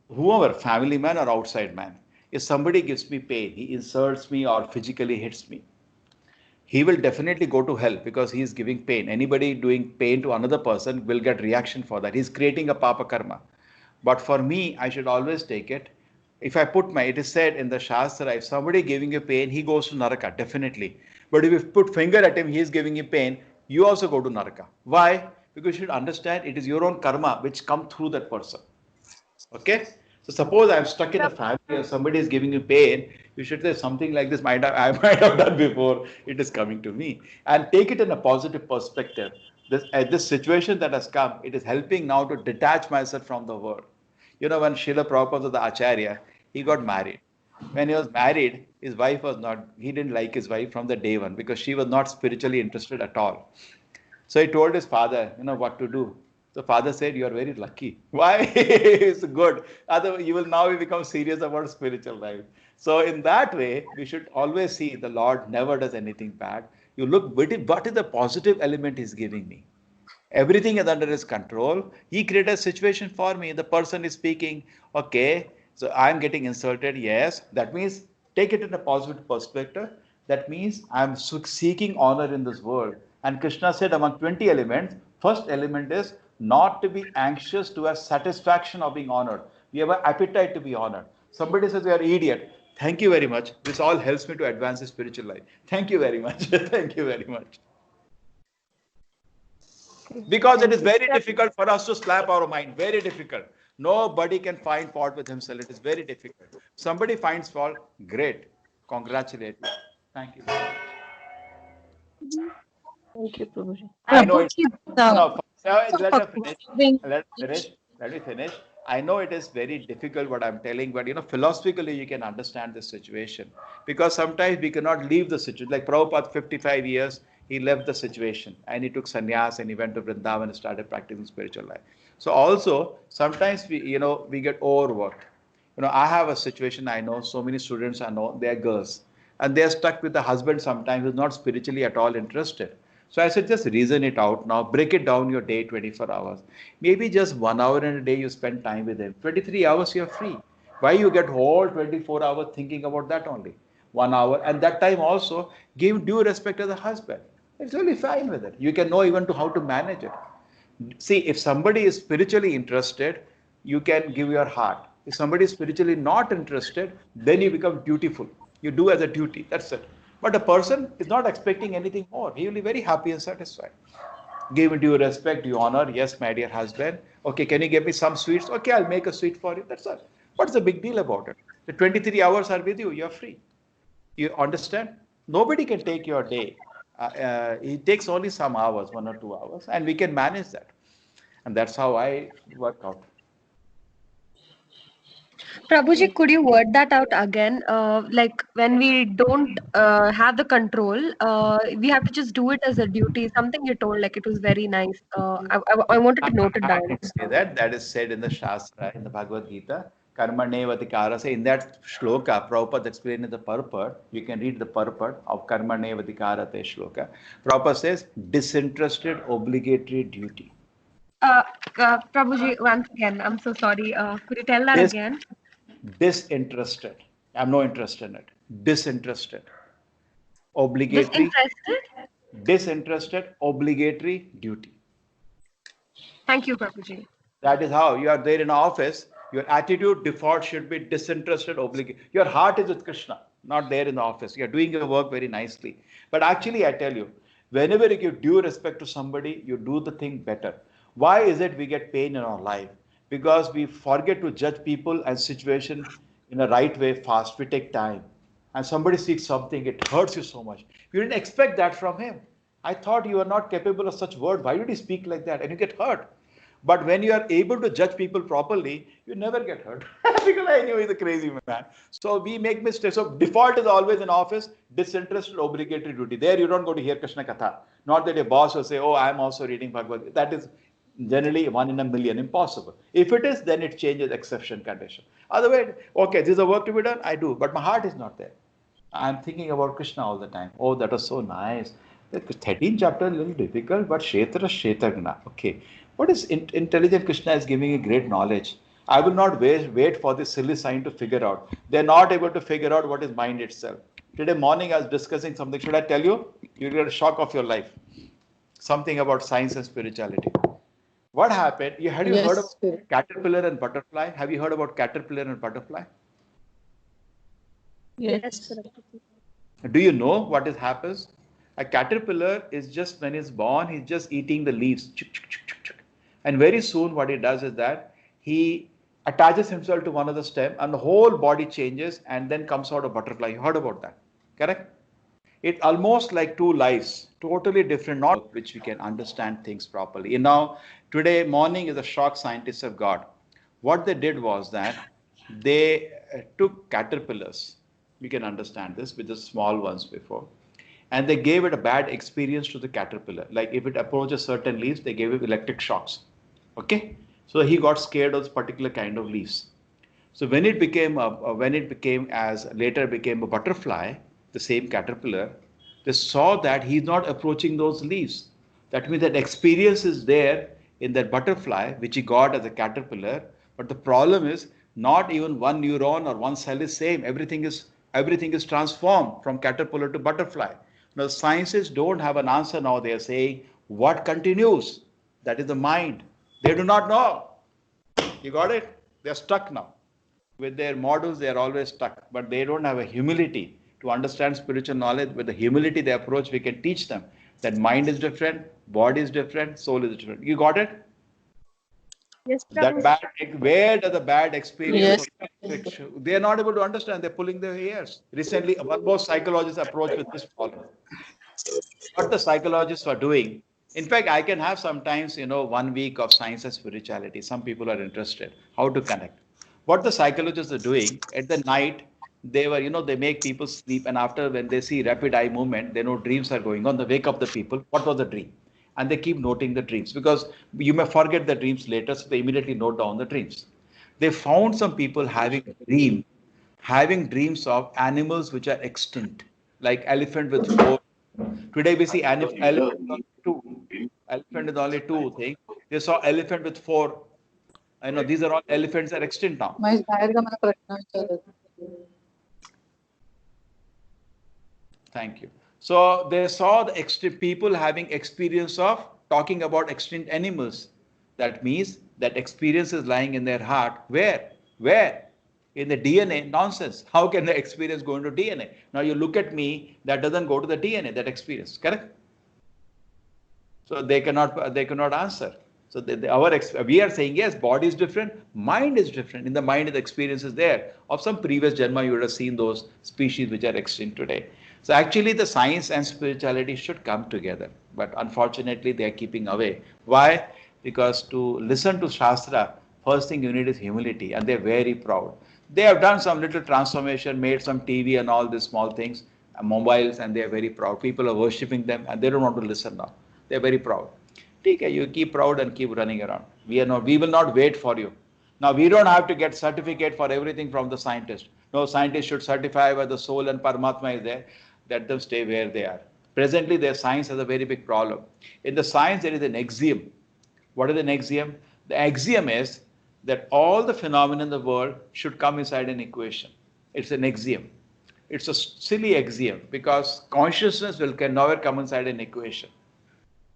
whoever, family man or outside man, if somebody gives me pain, he insults me or physically hits me, he will definitely go to hell because he is giving pain. Anybody doing pain to another person will get reaction for that. He's creating a papa karma. But for me, I should always take it. If I put it is said in the Shastra, if somebody giving you pain, he goes to Naraka, definitely. But if you put finger at him, he is giving you pain, you also go to Naraka. Why? Because you should understand it is your own karma which come through that person. Okay? So suppose I'm stuck in a family and somebody is giving you pain, you should say something like this I might have done before, it is coming to me. And take it in a positive perspective. This situation that has come, it is helping now to detach myself from the world. You know, when Srila Prabhupada, the Acharya, he got married. When he was married, his wife was not, he didn't like his wife from the day one because she was not spiritually interested at all. So he told his father, what to do. The father said, you are very lucky. Why? It's good. Otherwise, you will now become serious about spiritual life. So in that way, we should always see the Lord never does anything bad. You look, what is the positive element he's giving me? Everything is under his control. He created a situation for me. The person is speaking, okay, so I'm getting insulted. Yes, that means take it in a positive perspective. That means I'm seeking honor in this world. And Krishna said among 20 elements, first element is not to be anxious to have satisfaction of being honored. We have an appetite to be honored. Somebody says, you are an idiot. Thank you very much. This all helps me to advance the spiritual life. Thank you very much. Thank you very much. Because it is very difficult for us to slap our mind. Very difficult. Nobody can find fault with himself. It is very difficult. Somebody finds fault, great. Congratulate you. Thank you. Thank you, Prabhuji. I know it's no, let me finish. I know it is very difficult what I'm telling, but philosophically you can understand this situation, because sometimes we cannot leave the situation. Like Prabhupada, 55 years, he left the situation and he took sannyas and he went to Vrindavan and started practicing spiritual life. So also sometimes we get overworked. I have a situation. I know so many students I know, they are girls and they are stuck with the husband sometimes who's not spiritually at all interested. So I said, just reason it out now. Break it down your day, 24 hours. Maybe just 1 hour in a day you spend time with him. 23 hours you're free. Why you get whole 24 hours thinking about that only? 1 hour. And that time also give due respect to the husband. It's really fine with it. You can know even to how to manage it. See, if somebody is spiritually interested, you can give your heart. If somebody is spiritually not interested, then you become dutiful. You do as a duty. That's it. But a person is not expecting anything more. He will be very happy and satisfied. Give due respect, due honor. Yes, my dear husband. Okay, can you give me some sweets? Okay, I'll make a sweet for you. That's all. What's the big deal about it? The 23 hours are with you. You're free. You understand? Nobody can take your day. It takes only some hours, 1 or 2 hours, and we can manage that. And that's how I work out. Prabhuji, could you word that out again? Like when we don't have the control, we have to just do it as a duty. Something you told, like it was very nice. I wanted to note it down. I didn't say that. That is said in the Shastra, in the Bhagavad Gita. Karmane Vadikara. Say in that shloka, Prabhupada explained the purport. You can read the purport of Karmane Vadikara te shloka. Prabhupada says disinterested obligatory duty. Prabhuji, once again, I'm so sorry. Could you tell that again? Disinterested. I have no interest in it. Disinterested. Obligatory. Disinterested obligatory duty. Thank you, Prabhuji. That is how you are there in office. Your attitude default should be disinterested obligatory. Your heart is with Krishna, not there in the office. You are doing your work very nicely. But actually, I tell you, whenever you give due respect to somebody, you do the thing better. Why is it we get pain in our life? Because we forget to judge people and situations in a right way fast. We take time. And somebody sees something, it hurts you so much. You didn't expect that from him. I thought you are not capable of such word. Why did he speak like that? And you get hurt. But when you are able to judge people properly, you never get hurt. Because I knew he's a crazy man. So we make mistakes. So default is always in office, disinterested obligatory duty. There you don't go to hear Krishna Katha. Not that a boss will say, oh, I'm also reading Bhagavad Gita. That is generally 1 in a million, impossible. If it is, then it changes exception condition. Otherwise, okay, this is a work to be done, I do. But my heart is not there. I'm thinking about Krishna all the time. Oh, that was so nice. The 13th chapter is a little difficult, but Kshetra Kshetragna. Okay. What is intelligent Krishna is giving a great knowledge. I will not wait for this silly sign to figure out. They're not able to figure out what is mind itself. Today morning I was discussing something. Should I tell you? You'll get a shock of your life. Something about science and spirituality. What happened? Have you heard of caterpillar and butterfly? Have you heard about caterpillar and butterfly? Yes. Do you know what happens? A caterpillar is just, when he's born, he's just eating the leaves. And very soon what he does is that he attaches himself to one of the stem and the whole body changes and then comes out a butterfly. You heard about that, correct? It's almost like two lives, totally different, not which we can understand things properly. Now, today morning is a shock scientists have got. What they did was that they took caterpillars. You can understand this with the small ones before. And they gave it a bad experience to the caterpillar. Like if it approaches certain leaves, they gave it electric shocks. Okay. So he got scared of this particular kind of leaves. So when it became later became a butterfly, the same caterpillar, they saw that he's not approaching those leaves. That means that experience is there in that butterfly, which he got as a caterpillar. But the problem is not even one neuron or one cell is same. Everything is transformed from caterpillar to butterfly. Now, scientists don't have an answer now. They are saying what continues. That is the mind. They do not know. You got it? They are stuck now. With their models, they are always stuck. But they don't have a humility to understand spiritual knowledge. With the humility they approach, we can teach them. That mind is different, body is different, soul is different. You got it? Yes, That Prabhu. bad, where does the bad experience Yes. of, they are not able to understand, they're pulling their ears. Recently, one more psychologist approached with this problem. What the psychologists are doing, in fact, I can have sometimes, 1 week of science and spirituality. Some people are interested, how to connect. What the psychologists are doing at the night, they were, they make people sleep, and after when they see rapid eye movement, they know dreams are going on. They wake up the people, what was the dream? And they keep noting the dreams because you may forget the dreams later, so they immediately note down the dreams. They found some people having dreams of animals which are extinct, like elephant with 4. Today we see elephant with 2. Elephant is only 2 things. They saw elephant with 4. I know these are all elephants that are extinct now. Thank you. So they saw the people having experience of talking about extinct animals. That means that experience is lying in their heart. Where? In the DNA? Nonsense. How can the experience go into DNA? Now you look at me, that doesn't go to the DNA, that experience, correct? So they cannot answer. So we are saying, yes, body is different, mind is different. In the mind, the experience is there. Of some previous Janma, you would have seen those species which are extinct today. So actually, the science and spirituality should come together. But unfortunately, they are keeping away. Why? Because to listen to Shastra, first thing you need is humility, and they're very proud. They have done some little transformation, made some TV and all these small things, mobiles, and they are very proud. People are worshipping them, and they don't want to listen now. They're very proud. Okay, you keep proud and keep running around. We will not wait for you. Now, we don't have to get certificate for everything from the scientist. No, scientists should certify where the soul and Paramatma is there. Let them stay where they are. Presently, their science has a very big problem. In the science, there is an axiom. What is an axiom? The axiom is that all the phenomena in the world should come inside an equation. It's an axiom. It's a silly axiom because consciousness can never come inside an equation.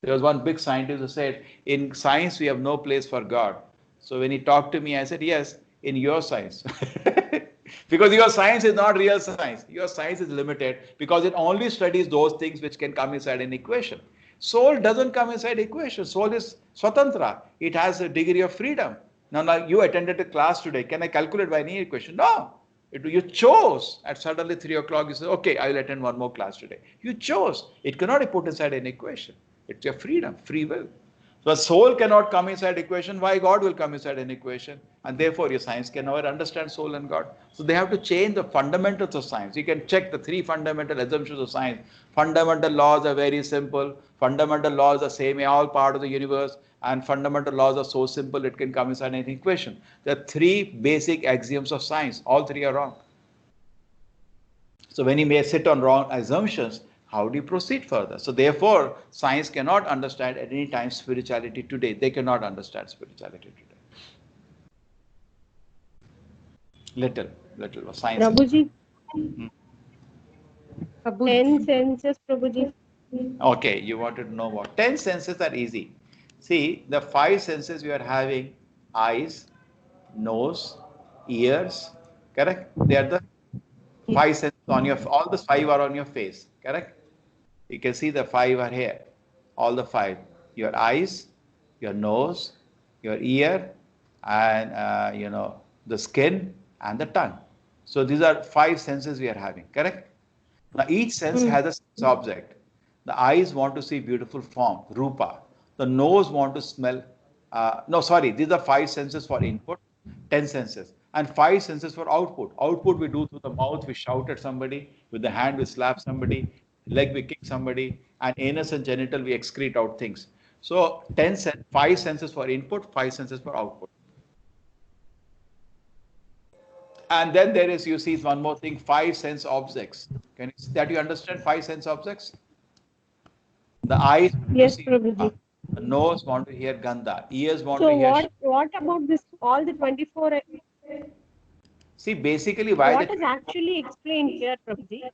There was one big scientist who said, in science, we have no place for God. So when he talked to me, I said, yes, in your science. Because your science is not real science. Your science is limited because it only studies those things which can come inside an equation. Soul doesn't come inside equation. Soul is swatantra. It has a degree of freedom. Now you attended a class today. Can I calculate by any equation? No. You chose, and suddenly 3 o'clock you say, okay, I will attend one more class today. You chose. It cannot be put inside an equation. It's your freedom, free will. So soul cannot come inside equation. Why God will come inside an equation? And therefore your science can never understand soul and God. So they have to change the fundamentals of science. You can check the 3 fundamental assumptions of science. Fundamental laws are very simple. Fundamental laws are same in all part of the universe. And fundamental laws are so simple it can come inside any equation. There are 3 basic axioms of science. All 3 are wrong. So when you may sit on wrong assumptions, how do you proceed further? So therefore, science cannot understand at any time spirituality today. They cannot understand spirituality today. Little science. Prabhuji. Hmm. 10 senses, Prabhuji. Okay, you wanted to know what? 10 senses are easy. See, the 5 senses we are having: eyes, nose, ears, correct? They are the 5 senses on your, all the 5 are on your face, correct? You can see the 5 are here, all the 5. Your eyes, your nose, your ear, and the skin and the tongue. So these are 5 senses we are having, correct? Now each sense has a sense object. The eyes want to see beautiful form, rupa. The nose want to smell. These are 5 senses for input, 10 senses. And 5 senses for output. Output we do through the mouth, we shout at somebody. With the hand we slap somebody. Leg we kick somebody. And anus and genital we excrete out things. So 5 senses for input, 5 senses for output. And then there is, you see one more thing, 5 sense objects. Can you see that? You understand 5 sense objects? The eyes want to see Prabhuji. The nose want to hear gandha. Ears want to hear. So what about this? All the 24. See, basically why what is actually explained here, Prabhuji?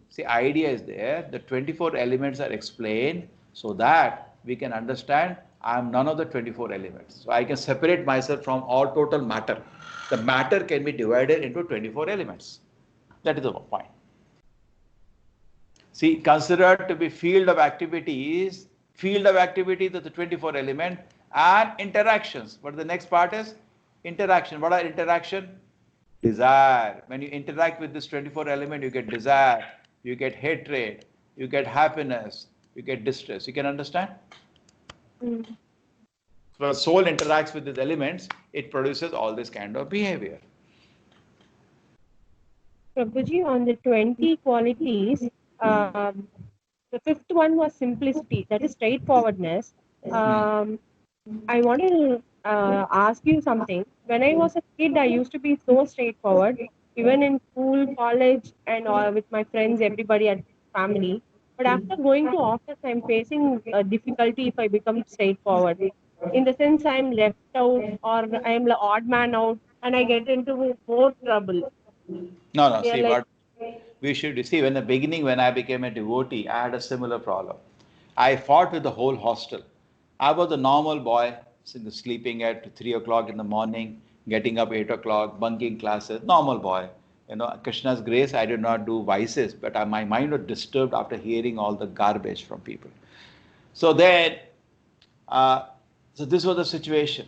See, idea is there. The 24 elements are explained so that we can understand I am none of the 24 elements. So I can separate myself from all total matter. The matter can be divided into 24 elements. That is the point. See, considered to be field of activities, field of activities of the 24 element and interactions. But the next part is interaction. What are interaction? Desire. When you interact with this 24 element, you get desire, you get hatred, you get happiness, you get distress. You can understand? Mm. So when soul interacts with these elements, it produces all this kind of behavior. Prabhuji, on the 20 qualities, the fifth one was simplicity, that is straightforwardness. I want to ask you something. When I was a kid, I used to be so straightforward, even in school, college, and with my friends, everybody at family. But after going to office, I'm facing a difficulty if I become straightforward. In the sense, I'm left out or I'm the odd man out, and I get into more trouble. No, Yeah, see, like, what we should see, in the beginning, when I became a devotee, I had a similar problem. I fought with the whole hostel. I was a normal boy, sleeping at 3 o'clock in the morning, getting up 8 o'clock, bunking classes, normal boy. You know, Krishna's grace, I did not do vices, but my mind was disturbed after hearing all the garbage from people. So then, so this was the situation.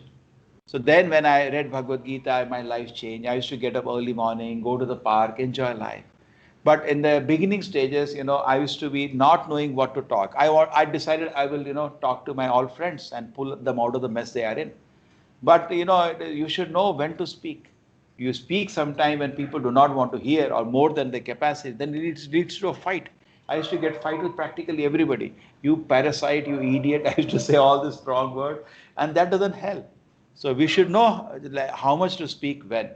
So then when I read Bhagavad Gita, my life changed. I used to get up early morning, go to the park, enjoy life. But in the beginning stages, you know, I used to be not knowing what to talk. I decided I will, you know, talk to my old friends and pull them out of the mess they are in. But, you know, you should know when to speak. You speak sometime when people do not want to hear or more than their capacity, then it leads to a fight. I used to get fight with practically everybody. You parasite, you idiot. I used to say all this strong word, and that doesn't help. So we should know how much to speak when.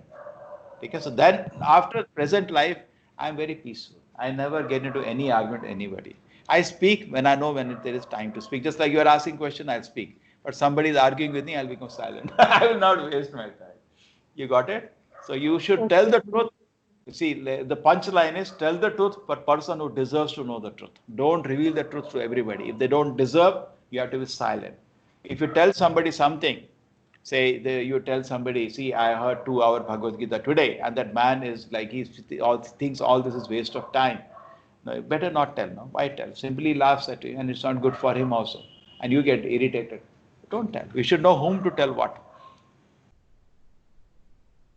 Okay, so then after present life, I'm very peaceful. I never get into any argument with anybody. I speak when I know when there is time to speak. Just like you are asking question, I'll speak. But somebody is arguing with me, I'll become silent. I will not waste my time. You got it? So you should tell the truth. You see, the punchline is tell the truth, but person who deserves to know the truth. Don't reveal the truth to everybody. If they don't deserve, you have to be silent. If you tell somebody something, say you tell somebody, see, I heard 2-hour Bhagavad Gita today, and that man is like, he thinks all this is waste of time. No, better not tell. No, why tell? Simply laughs at you, and it's not good for him also, and you get irritated. Don't tell. We should know whom to tell what.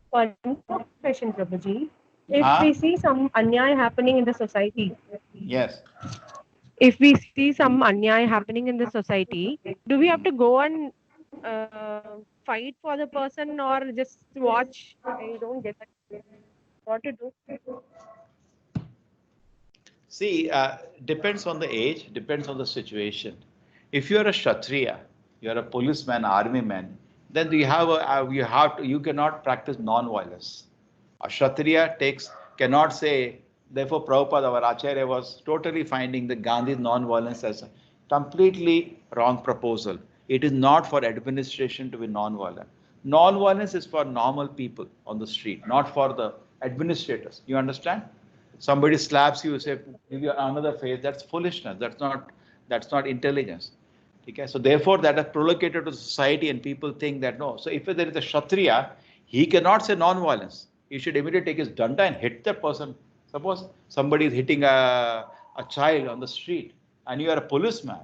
one more question, Prabhuji. If we see some anyaya happening in the society, yes. If we see some anyaya happening in the society, do we have to go and fight for the person or just watch? I don't get it. What to do? See, depends on the age, depends on the situation. If you're a Kshatriya, you're a policeman, army man, then you cannot practice non-violence. A Kshatriya cannot say, therefore Prabhupada, our Acharya, was totally finding the Gandhi's non-violence as a completely wrong proposal. It is not for administration to be non-violent. Non-violence is for normal people on the street, not for the administrators. You understand? Somebody slaps you, say, give you another face, that's foolishness. That's not intelligence. Okay? So therefore, that is prolongated to society, and people think that no. So if there is a Kshatriya, he cannot say non-violence. He should immediately take his danda and hit the person. Suppose somebody is hitting a child on the street, and you are a policeman,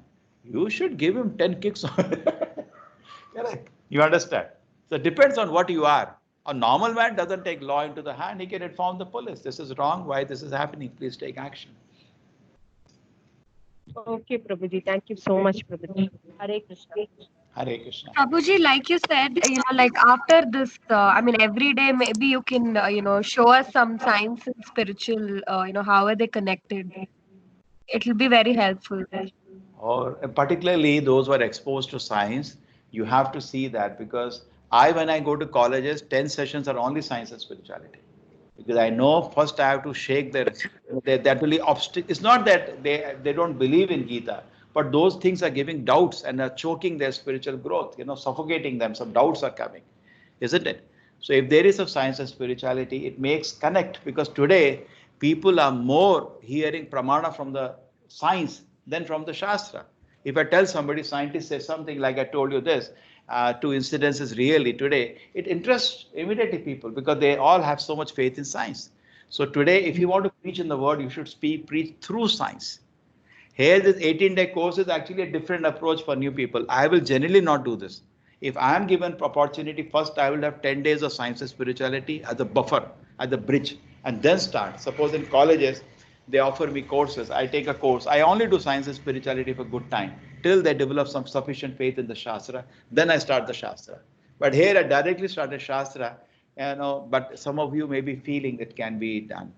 you should give him 10 kicks. Correct. You understand? So it depends on what you are. A normal man doesn't take law into the hand. He can inform the police. This is wrong. Why this is happening? Please take action. Okay, Prabhuji. Thank you so much, Prabhuji. Hare Krishna. Hare Krishna. Prabhuji, like you said, like after this, every day maybe you can, show us some science and spiritual, how are they connected? It will be very helpful. Or particularly those who are exposed to science, you have to see that, because when I go to colleges, 10 sessions are only science and spirituality. Because I know first I have to shake that really obstacle. It's not that they don't believe in Gita, but those things are giving doubts and are choking their spiritual growth, suffocating them. Some doubts are coming, isn't it? So if there is a science and spirituality, it makes connect, because today people are more hearing pramana from the science than from the Shastra. If I tell somebody, scientist says something like I told you this, 2 incidences really today, it interests immediately people because they all have so much faith in science. So today, if you want to preach in the word, you should preach through science. Here, this 18-day course is actually a different approach for new people. I will generally not do this. If I am given opportunity, first I will have 10 days of science and spirituality as a buffer, as a bridge, and then start. Suppose in colleges, they offer me courses. I take a course. I only do science and spirituality for good time till they develop some sufficient faith in the Shastra. Then I start the Shastra. But here I directly started Shastra, but some of you may be feeling it can be done.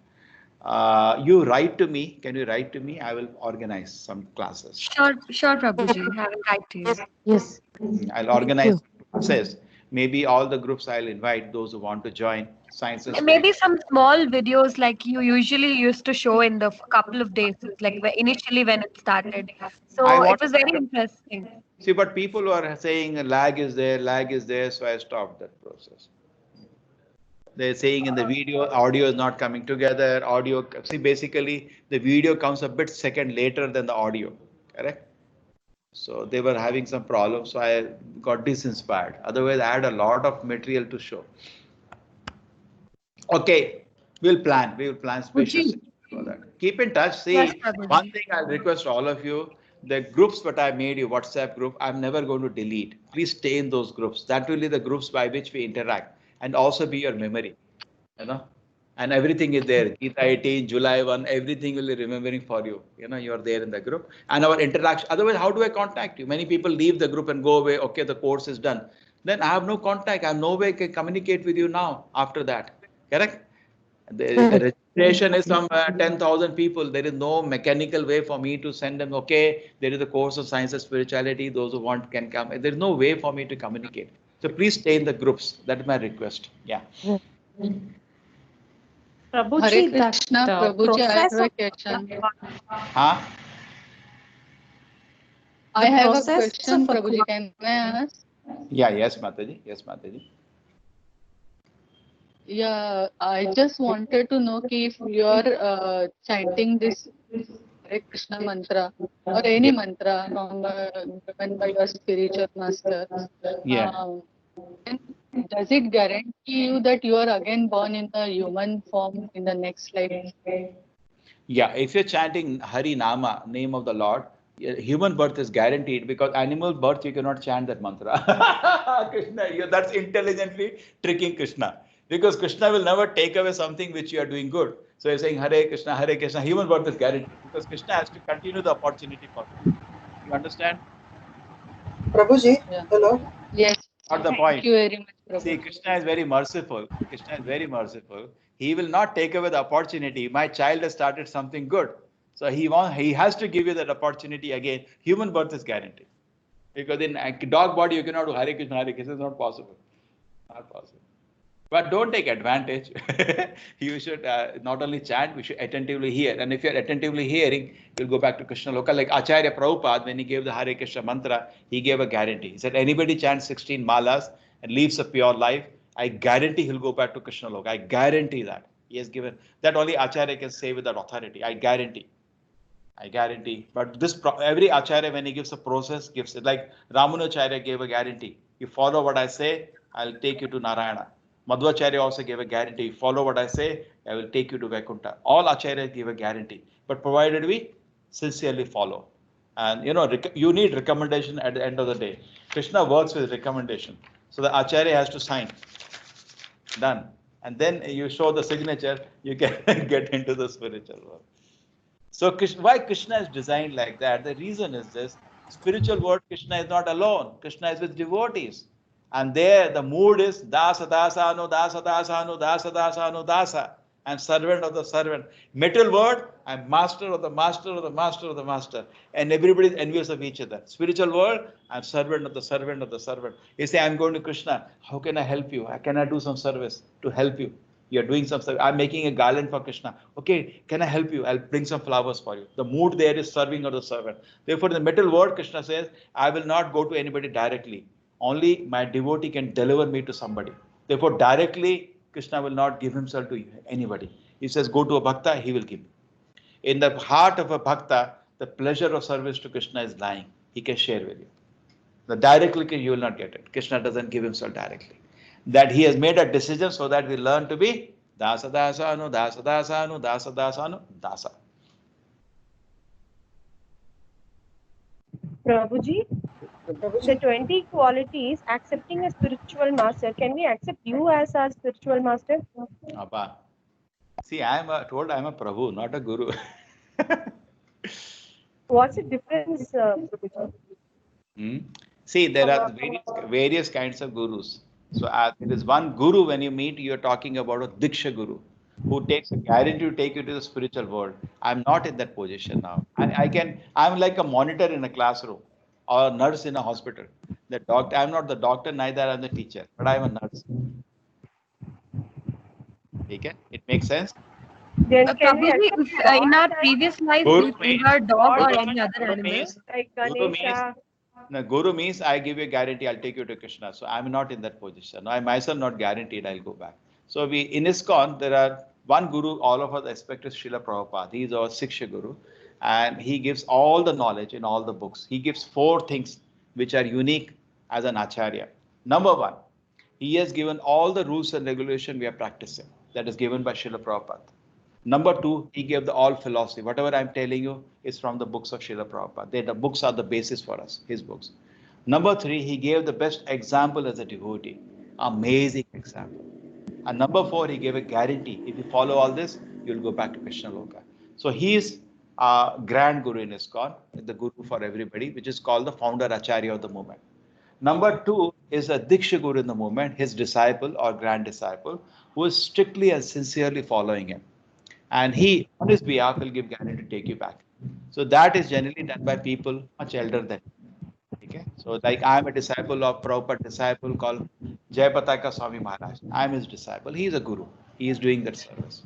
You write to me. Can you write to me? I will organize some classes. Sure, Prabhuji. I will write to you. Yes. I'll organize process. Maybe all the groups I'll invite those who want to join science and Maybe some small videos like you usually used to show in the couple of days, like initially when it started. So it was very interesting. See, but people are saying lag is there, so I stopped that process. They're saying in the video, audio is not coming together. See, basically, the video comes a bit second later than the audio, correct? So they were having some problems, so I got disinspired. Otherwise, I had a lot of material to show. Okay, we will plan spaciously for that. Keep in touch. See, one thing I'll request all of you, the groups that I made, your WhatsApp group, I'm never going to delete. Please stay in those groups. That will be the groups by which we interact. And also be your memory, and everything is there. Gita 18, July 1, everything will be remembering for you. You're there in the group and our interaction. Otherwise, how do I contact you? Many people leave the group and go away. Okay, the course is done. Then I have no contact. I have no way to communicate with you now after that. Correct? The registration is some 10,000 people. There is no mechanical way for me to send them. Okay, there is a course of science and spirituality. Those who want can come. There is no way for me to communicate. So please stay in the groups. That is my request. Yeah. Prabhuji, Krishna, Prabhuji, I have a question. Huh? I have a question, Prabhuji. Can I ask? Yeah, yes, Mataji. Yes, Mataji. Yeah, I just wanted to know if you are chanting this Hare Krishna mantra or any mantra from given by your spiritual master. Yeah. Does it guarantee you that you are again born in the human form in the next life? Yeah, if you're chanting Hari Nama, name of the Lord, human birth is guaranteed, because animal birth you cannot chant that mantra. Krishna, that's intelligently tricking Krishna, because Krishna will never take away something which you are doing good. So you're saying Hare Krishna, human birth is guaranteed, because Krishna has to continue the opportunity for you. You understand? Prabhuji, hello? Yes. Not the point. Thank you very much, Prabhuji. See, Krishna is very merciful. Krishna is very merciful. He will not take away the opportunity. My child has started something good, so he has to give you that opportunity again. Human birth is guaranteed, because in a dog body you cannot do Hare Krishna. It's not possible. Not possible. But don't take advantage. You should not only chant, we should attentively hear. And if you're attentively hearing, you'll go back to Krishna Loka. Like Acharya Prabhupada, when he gave the Hare Krishna mantra, he gave a guarantee. He said, anybody chants 16 malas and lives a pure life, I guarantee he'll go back to Krishna Loka. I guarantee that. He has given. That only Acharya can say with that authority. I guarantee. I guarantee. But every Acharya, when he gives a process, gives it. Like Ramanujacharya gave a guarantee. You follow what I say, I'll take you to Narayana. Madhvacharya also gave a guarantee. Follow what I say, I will take you to Vaikuntha. All Acharyas give a guarantee, but provided we sincerely follow. And you need recommendation at the end of the day. Krishna works with recommendation. So the Acharya has to sign. Done. And then you show the signature, you can get into the spiritual world. So why Krishna is designed like that? The reason is this. Spiritual world, Krishna is not alone. Krishna is with devotees. And there the mood is dasa dasa anu dasa dasa anu dasa dasa anu dasa. I'm servant of the servant. Material world, I'm master of the master of the master of the master. And everybody is envious of each other. Spiritual world, I'm servant of the servant of the servant. You say, I'm going to Krishna. How can I help you? How can I do some service to help you? You're doing some service. I'm making a garland for Krishna. Okay, can I help you? I'll bring some flowers for you. The mood there is serving of the servant. Therefore, in the material world, Krishna says, I will not go to anybody directly. Only my devotee can deliver me to somebody. Therefore, directly, Krishna will not give himself to anybody. He says, go to a bhakta, he will give. In the heart of a bhakta, the pleasure of service to Krishna is lying. He can share with you. The directly, you will not get it. Krishna doesn't give himself directly. That he has made a decision so that we learn to be dasa dasa anu, dasa dasa anu, dasa dasa anu, dasa. Prabhuji, the 20 qualities, accepting a spiritual master. Can we accept you as our spiritual master? Abba. See, I'm a Prabhu, not a Guru. What's the difference, Prabhuji? See, there are various kinds of gurus. So there is one guru when you meet, you're talking about a Diksha Guru who takes a guarantee to take you to the spiritual world. I'm not in that position now. I'm like a monitor in a classroom or a nurse in a hospital. The doctor, I'm not the doctor, neither I'm the teacher, but I'm a nurse. Okay? It makes sense? Then can we Prabhuji, accept if, in our previous life, Guru we were dog or any other Guru animal? means, like Guru means, Ganesha? no, Guru means I give you a guarantee, I'll take you to Krishna. So I'm not in that position. I myself not guaranteed I'll go back. So in ISKCON, there are one Guru, all of us expect is Srila Prabhupada. He is our Siksha Guru. And he gives all the knowledge in all the books. He gives 4 things which are unique as an Acharya. Number 1, he has given all the rules and regulation we are practicing. That is given by Srila Prabhupada. Number 2, he gave the all philosophy. Whatever I'm telling you is from the books of Srila Prabhupada. The books are the basis for us, his books. Number 3, he gave the best example as a devotee. Amazing example. And number 4, he gave a guarantee. If you follow all this, you'll go back to Krishna Loka. So he is a grand guru in ISKCON, the guru for everybody, which is called the founder Acharya of the movement. Number 2 is a Diksha Guru in the movement, his disciple or grand disciple, who is strictly and sincerely following him. And he, on his behalf, will give guarantee to take you back. So that is generally done by people much elder than you. Okay? So like I am a disciple of Prabhupada disciple called Jayapataka Swami Maharaj. I am his disciple. He is a guru. He is doing that service.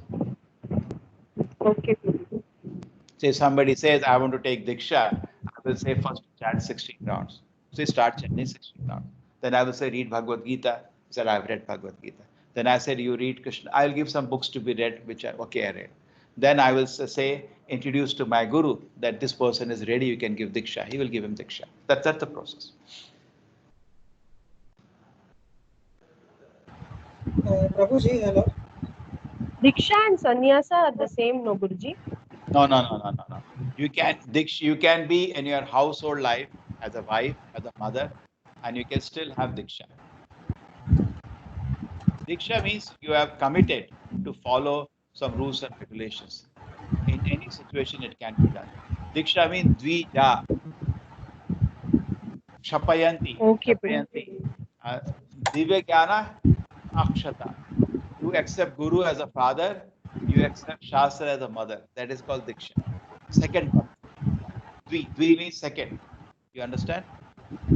Okay. Say somebody says, I want to take Diksha, I will say first chant 16 rounds. So start chanting 16 rounds. Then I will say, read Bhagavad Gita. He said, I have read Bhagavad Gita. Then I said, you read Krishna. I'll give some books to be read, which are okay, I read. Then I will say, introduce to my guru that this person is ready, you can give Diksha. He will give him Diksha. That's the process. Prabhuji, hello. Diksha and sannyasa are the same, no, Guruji? No. You can be in your household life as a wife, as a mother, and you can still have Diksha. Diksha means you have committed to follow some rules and regulations. In any situation, it can be done. Diksha means dvija, shapayanti, divya jnana, akshata. You accept Guru as a father, you accept Shastra as a mother. That is called Diksha. Second birth. Dvi means second. You understand?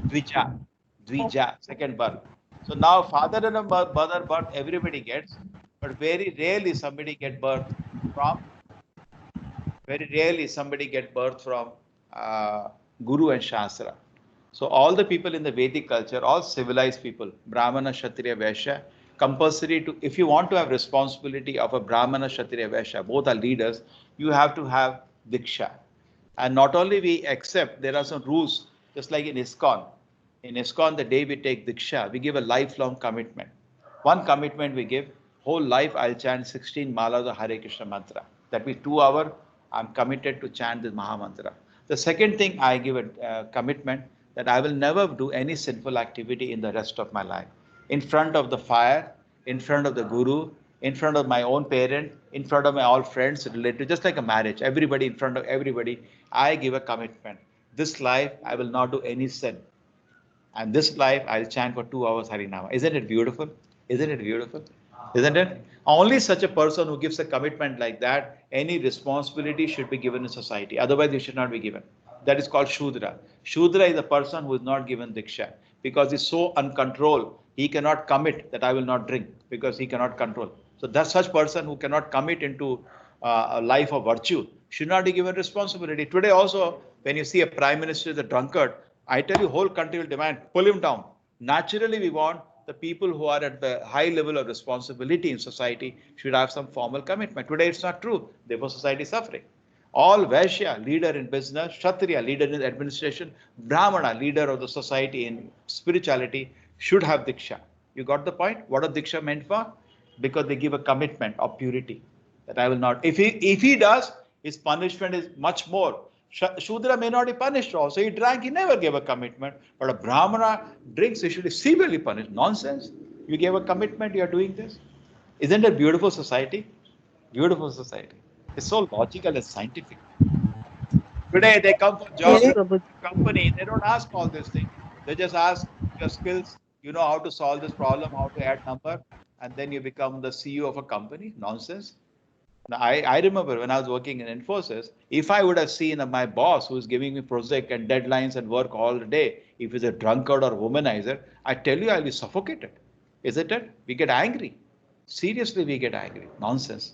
Dvija, second birth. So now father and mother birth everybody gets, but very rarely somebody get birth from Guru and Shastra. So all the people in the Vedic culture, all civilized people, Brahmana, Kshatriya, Vaishya, compulsory to, if you want to have responsibility of a Brahmana, Kshatriya, Vaishya, both are leaders, you have to have Diksha. And not only we accept, there are some rules, just like in ISKCON. In ISKCON, the day we take Diksha, we give a lifelong commitment. One commitment we give, whole life I'll chant 16 malas of Hare Krishna mantra. That means 2 hours, I'm committed to chant this Maha Mantra. The second thing I give a commitment that I will never do any sinful activity in the rest of my life. In front of the fire, in front of the Guru, in front of my own parent, in front of my all friends, relatives, just like a marriage, everybody in front of everybody, I give a commitment. This life, I will not do any sin. And this life, I'll chant for 2 hours Harinama. Isn't it beautiful? Isn't it beautiful? Isn't it? Only such a person who gives a commitment like that, any responsibility should be given in society. Otherwise, it should not be given. That is called Shudra. Shudra is a person who is not given Diksha because he's so uncontrolled. He cannot commit that I will not drink because he cannot control. So that's such person who cannot commit into a life of virtue should not be given responsibility. Today also, when you see a prime minister is a drunkard, I tell you, whole country will demand, pull him down. Naturally, we want the people who are at the high level of responsibility in society should have some formal commitment. Today, it's not true. Therefore, society is suffering. All Vaishya, leader in business, Kshatriya, leader in administration, Brahmana, leader of the society in spirituality, should have Diksha. You got the point? What is Diksha meant for? Because they give a commitment of purity that I will not. If he does, his punishment is much more. Shudra may not be punished also. He drank, he never gave a commitment. But a Brahmana drinks, he should be severely punished. Nonsense. You gave a commitment, you are doing this. Isn't it a beautiful society? Beautiful society. It's so logical and scientific. Today they come for jobs in a company. They don't ask all these things. They just ask your skills. You know how to solve this problem, how to add number, and then you become the CEO of a company. Nonsense. Now, I remember when I was working in Infosys, if I would have seen my boss who is giving me project and deadlines and work all the day, if he's a drunkard or womanizer, I tell you I'll be suffocated. Isn't it? We get angry. Seriously, we get angry. Nonsense.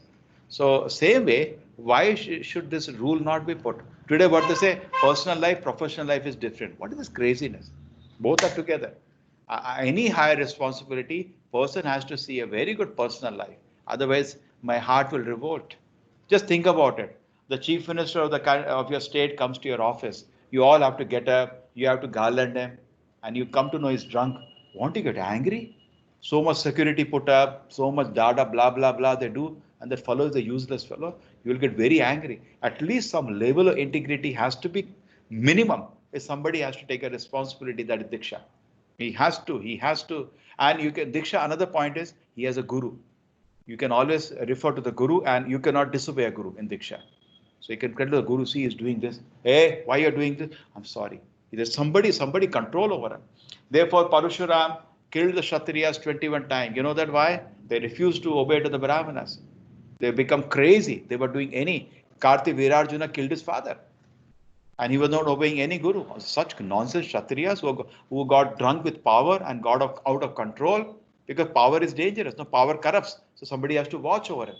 So same way, why should this rule not be put? Today what they say, personal life, professional life is different. What is this craziness? Both are together. Any higher responsibility, person has to see a very good personal life. Otherwise, my heart will revolt. Just think about it. The chief minister of your state comes to your office. You all have to get up. You have to garland him. And you come to know he's drunk. Won't you get angry? So much security put up, so much data, blah, blah, blah they do. And that fellow is a useless fellow. You will get very angry. At least some level of integrity has to be minimum. If somebody has to take a responsibility, that is Diksha. He has to. And you can, Diksha, another point is, he has a guru. You can always refer to the guru and you cannot disobey a guru in Diksha. So you can tell the guru, see, he's doing this. Hey, why you're doing this? I'm sorry. There's somebody control over him. Therefore, Parashuram killed the Kshatriyas 21 times. You know that why? They refused to obey to the Brahmanas. They become crazy. They were doing any. Karti Virarjuna killed his father. And he was not obeying any guru. Such nonsense Kshatriyas who got drunk with power and got out of control. Because power is dangerous. No, power corrupts. So somebody has to watch over him.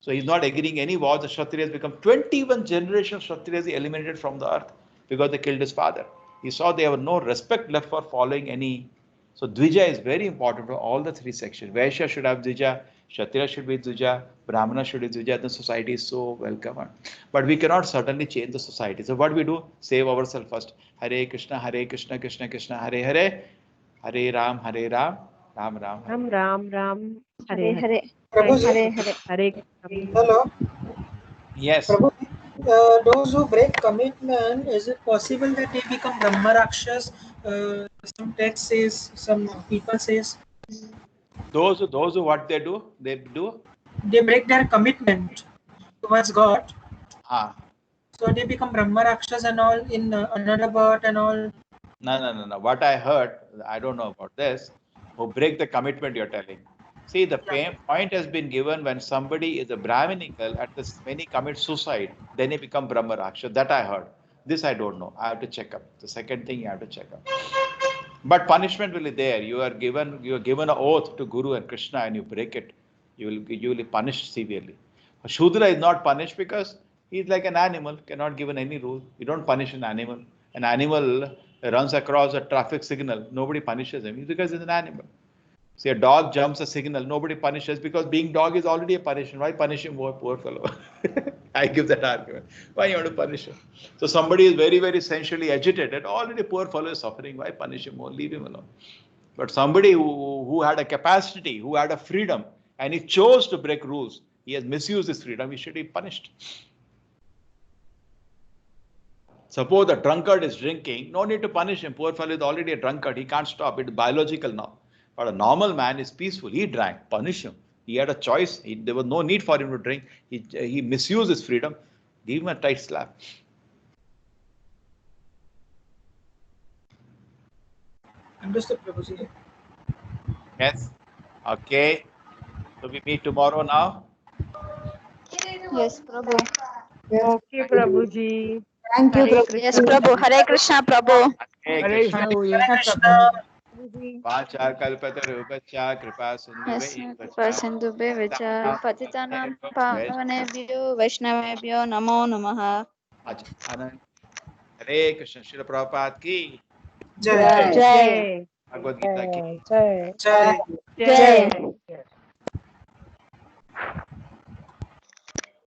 So he's not agreeing any wars. The Kshatriyas become 21 generations of Kshatriyas eliminated from the earth because they killed his father. He saw they have no respect left for following any. So Dvija is very important for all the three sections. Vaishya should have Dvija, Kshatriya should be Dvija, Brahmana should be Dvija. The society is so well governed. But we cannot certainly change the society. So what we do? Save ourselves first. Hare Krishna, Krishna Krishna, Hare Hare, Hare Ram, Ram Ram. Ram Ram Ram. Hare Hare. Hare Hare. Hare. Hello. Yes. Prabhu, those who break commitment, is it possible that they become Brahma Rakshas? Some text says, some people says. Those who what they do? They break their commitment towards God. So they become Brahma Rakshas and all in another birth and all. No. What I heard, I don't know about this. Who break the commitment you're telling. See, the point has been given when somebody is a Brahminical, when he commits suicide, then he becomes Brahma Raksha. That I heard. This I don't know. I have to check up. The second thing you have to check up. But punishment will be there. You are given an oath to Guru and Krishna and you break it. You will be punished severely. A Shudra is not punished because he is like an animal, cannot given any rule. You don't punish an animal. An animal runs across a traffic signal. Nobody punishes him because he's an animal. See, a dog jumps a signal. Nobody punishes because being dog is already a punishment. Why punish him, poor fellow? I give that argument. Why you want to punish him? So somebody is very, very sensually agitated. Already poor fellow is suffering. Why punish him more? Leave him alone. But somebody who had a capacity, who had a freedom, and he chose to break rules, he has misused his freedom, he should be punished. Suppose a drunkard is drinking, no need to punish him. Poor fellow is already a drunkard. He can't stop. It's biological now. But a normal man is peaceful. He drank. Punish him. He had a choice. There was no need for him to drink. He misused his freedom. Give him a tight slap. Understood, Prabhuji. Yes. Okay. So we meet tomorrow now. Yes, Prabhu. Okay, Prabhuji. Thank you, Prabhu. Yes, Prabhu. Hare Krishna, Prabhu. Hare Krishna. Vacha kalpatarubhaccha kripa sindhubhe vicha patitanam pavanebhyo vaishnavebhyo namo namaha. Hare Krishna. Srila Prabhupada ki Jai. Bhagavad Gita ki Jai.